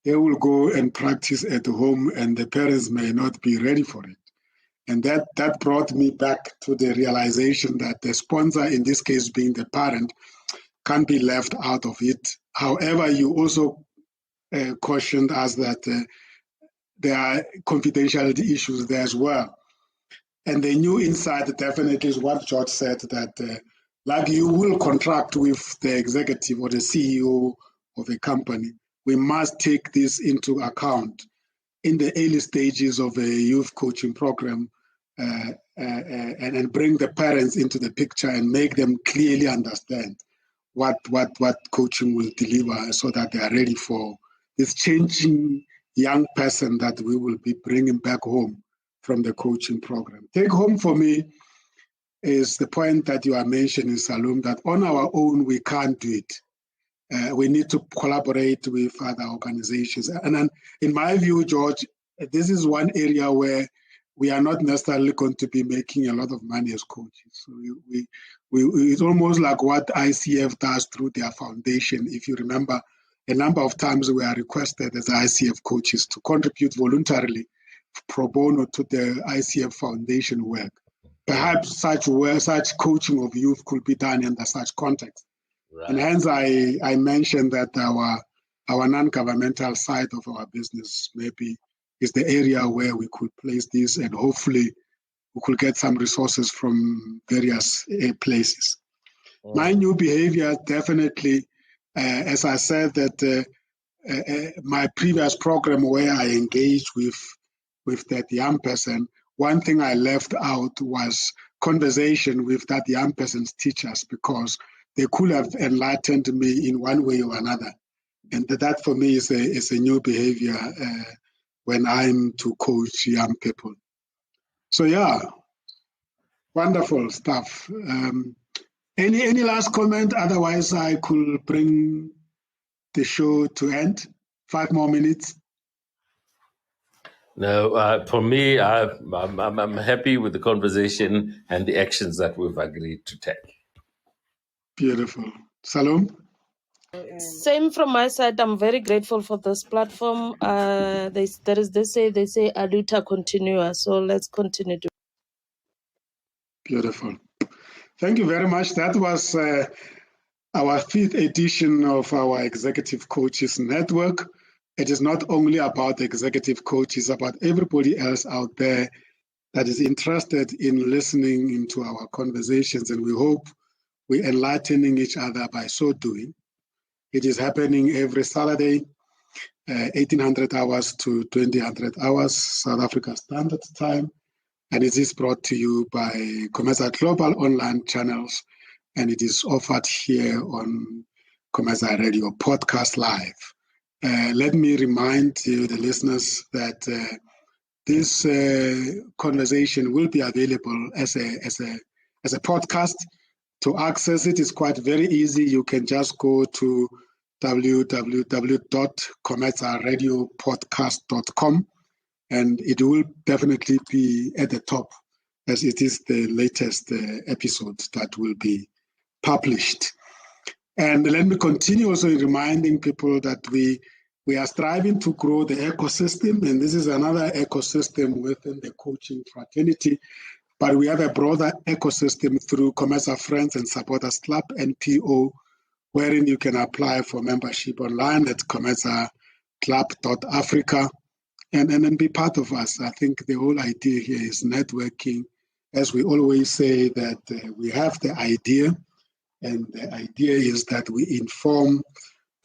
they will go and practice at home, and the parents may not be ready for it. And that brought me back to the realization that the sponsor, in this case being the parent, can't be left out of it. However, you also cautioned us that there are confidentiality issues there as well. And the new insight definitely is what George said, that like you will contract with the executive or the CEO of a company, we must take this into account in the early stages of a youth coaching program, and bring the parents into the picture and make them clearly understand what coaching will deliver, so that they are ready for this changing young person that we will be bringing back home from the coaching program. Take home for me is the point that you are mentioning, Salom, that on our own we can't do it. we need to collaborate with other organizations. And then, in my view, George, this is one area where we are not necessarily going to be making a lot of money as coaches. So it's almost like what ICF does through their foundation. If you remember, a number of times we are requested as ICF coaches to contribute voluntarily pro bono to the ICF foundation work. Perhaps such coaching of youth could be done under such context. Right. And hence I mentioned that our non-governmental side of our business maybe is the area where we could place this, and hopefully we could get some resources from various places. My new behavior, definitely, as I said, that my previous program where I engaged with that young person, one thing I left out was conversation with that young person's teachers, because they could have enlightened me in one way or another. And that for me is a new behavior when I'm to coach young people. So yeah, wonderful stuff. Any last comment? Otherwise, I could bring the show to end. 5 more minutes. No, for me, I'm happy with the conversation and the actions that we've agreed to take. Beautiful. Salom? Same from my side. I'm very grateful for this platform. They say aluta continua. So let's continue. Beautiful. Thank you very much. That was our 5th edition of our Executive Coaches Network. It is not only about the executive coaches, about everybody else out there that is interested in listening into our conversations, and we hope we're enlightening each other by so doing. It is happening every Saturday, 1800 hours to 2000 hours, South Africa Standard Time, and it is brought to you by Comesa Global Online Channels, and it is offered here on Comesa Radio Podcast Live. Let me remind you, the listeners, that this conversation will be available as a podcast. To access it is quite very easy. You can just go to www.cometaradiopodcast.com, and it will definitely be at the top, as it is the latest episode that will be published. And let me continue also in reminding people that we are striving to grow the ecosystem, and this is another ecosystem within the coaching fraternity, but we have a broader ecosystem through Comesa Friends and Supporters Club, NPO, wherein you can apply for membership online at comesaclub.africa and be part of us. I think the whole idea here is networking. As we always say, that we have the idea, and the idea is that we inform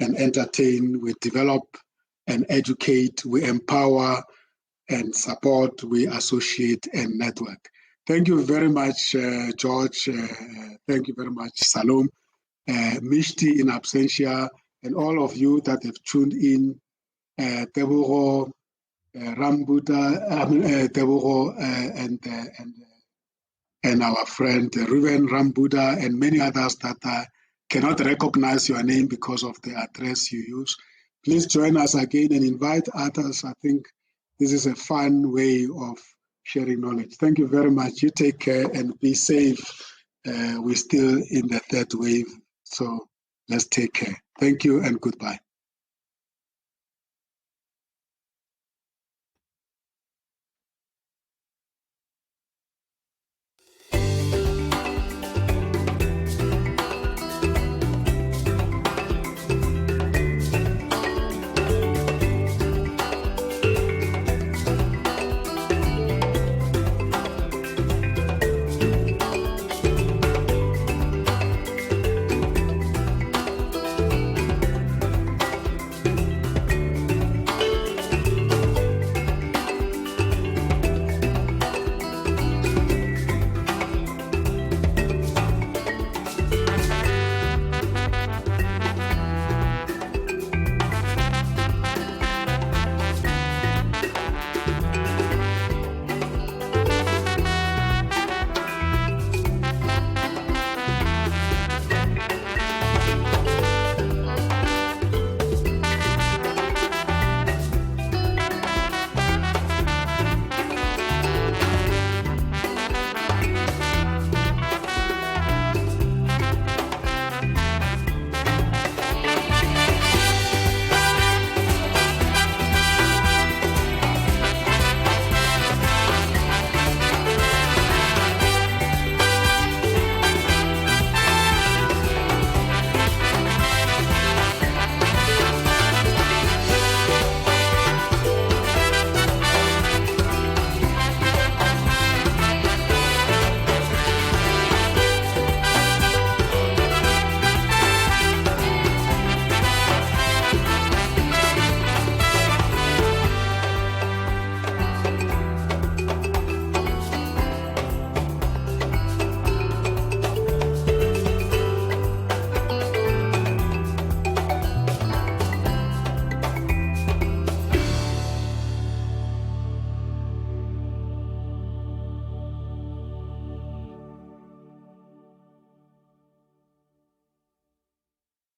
and entertain, we develop and educate, we empower and support, we associate and network. Thank you very much, George. Thank you very much, Salom, Mishti in absentia, and all of you that have tuned in, Teburo, Rambuda, Teburo, and our friend Ruben Rambuda, and many others that cannot recognize your name because of the address you use. Please join us again and invite others. I think this is a fun way of sharing knowledge. Thank you very much. You take care and be safe. We're still in the 3rd wave, so let's take care. Thank you and goodbye.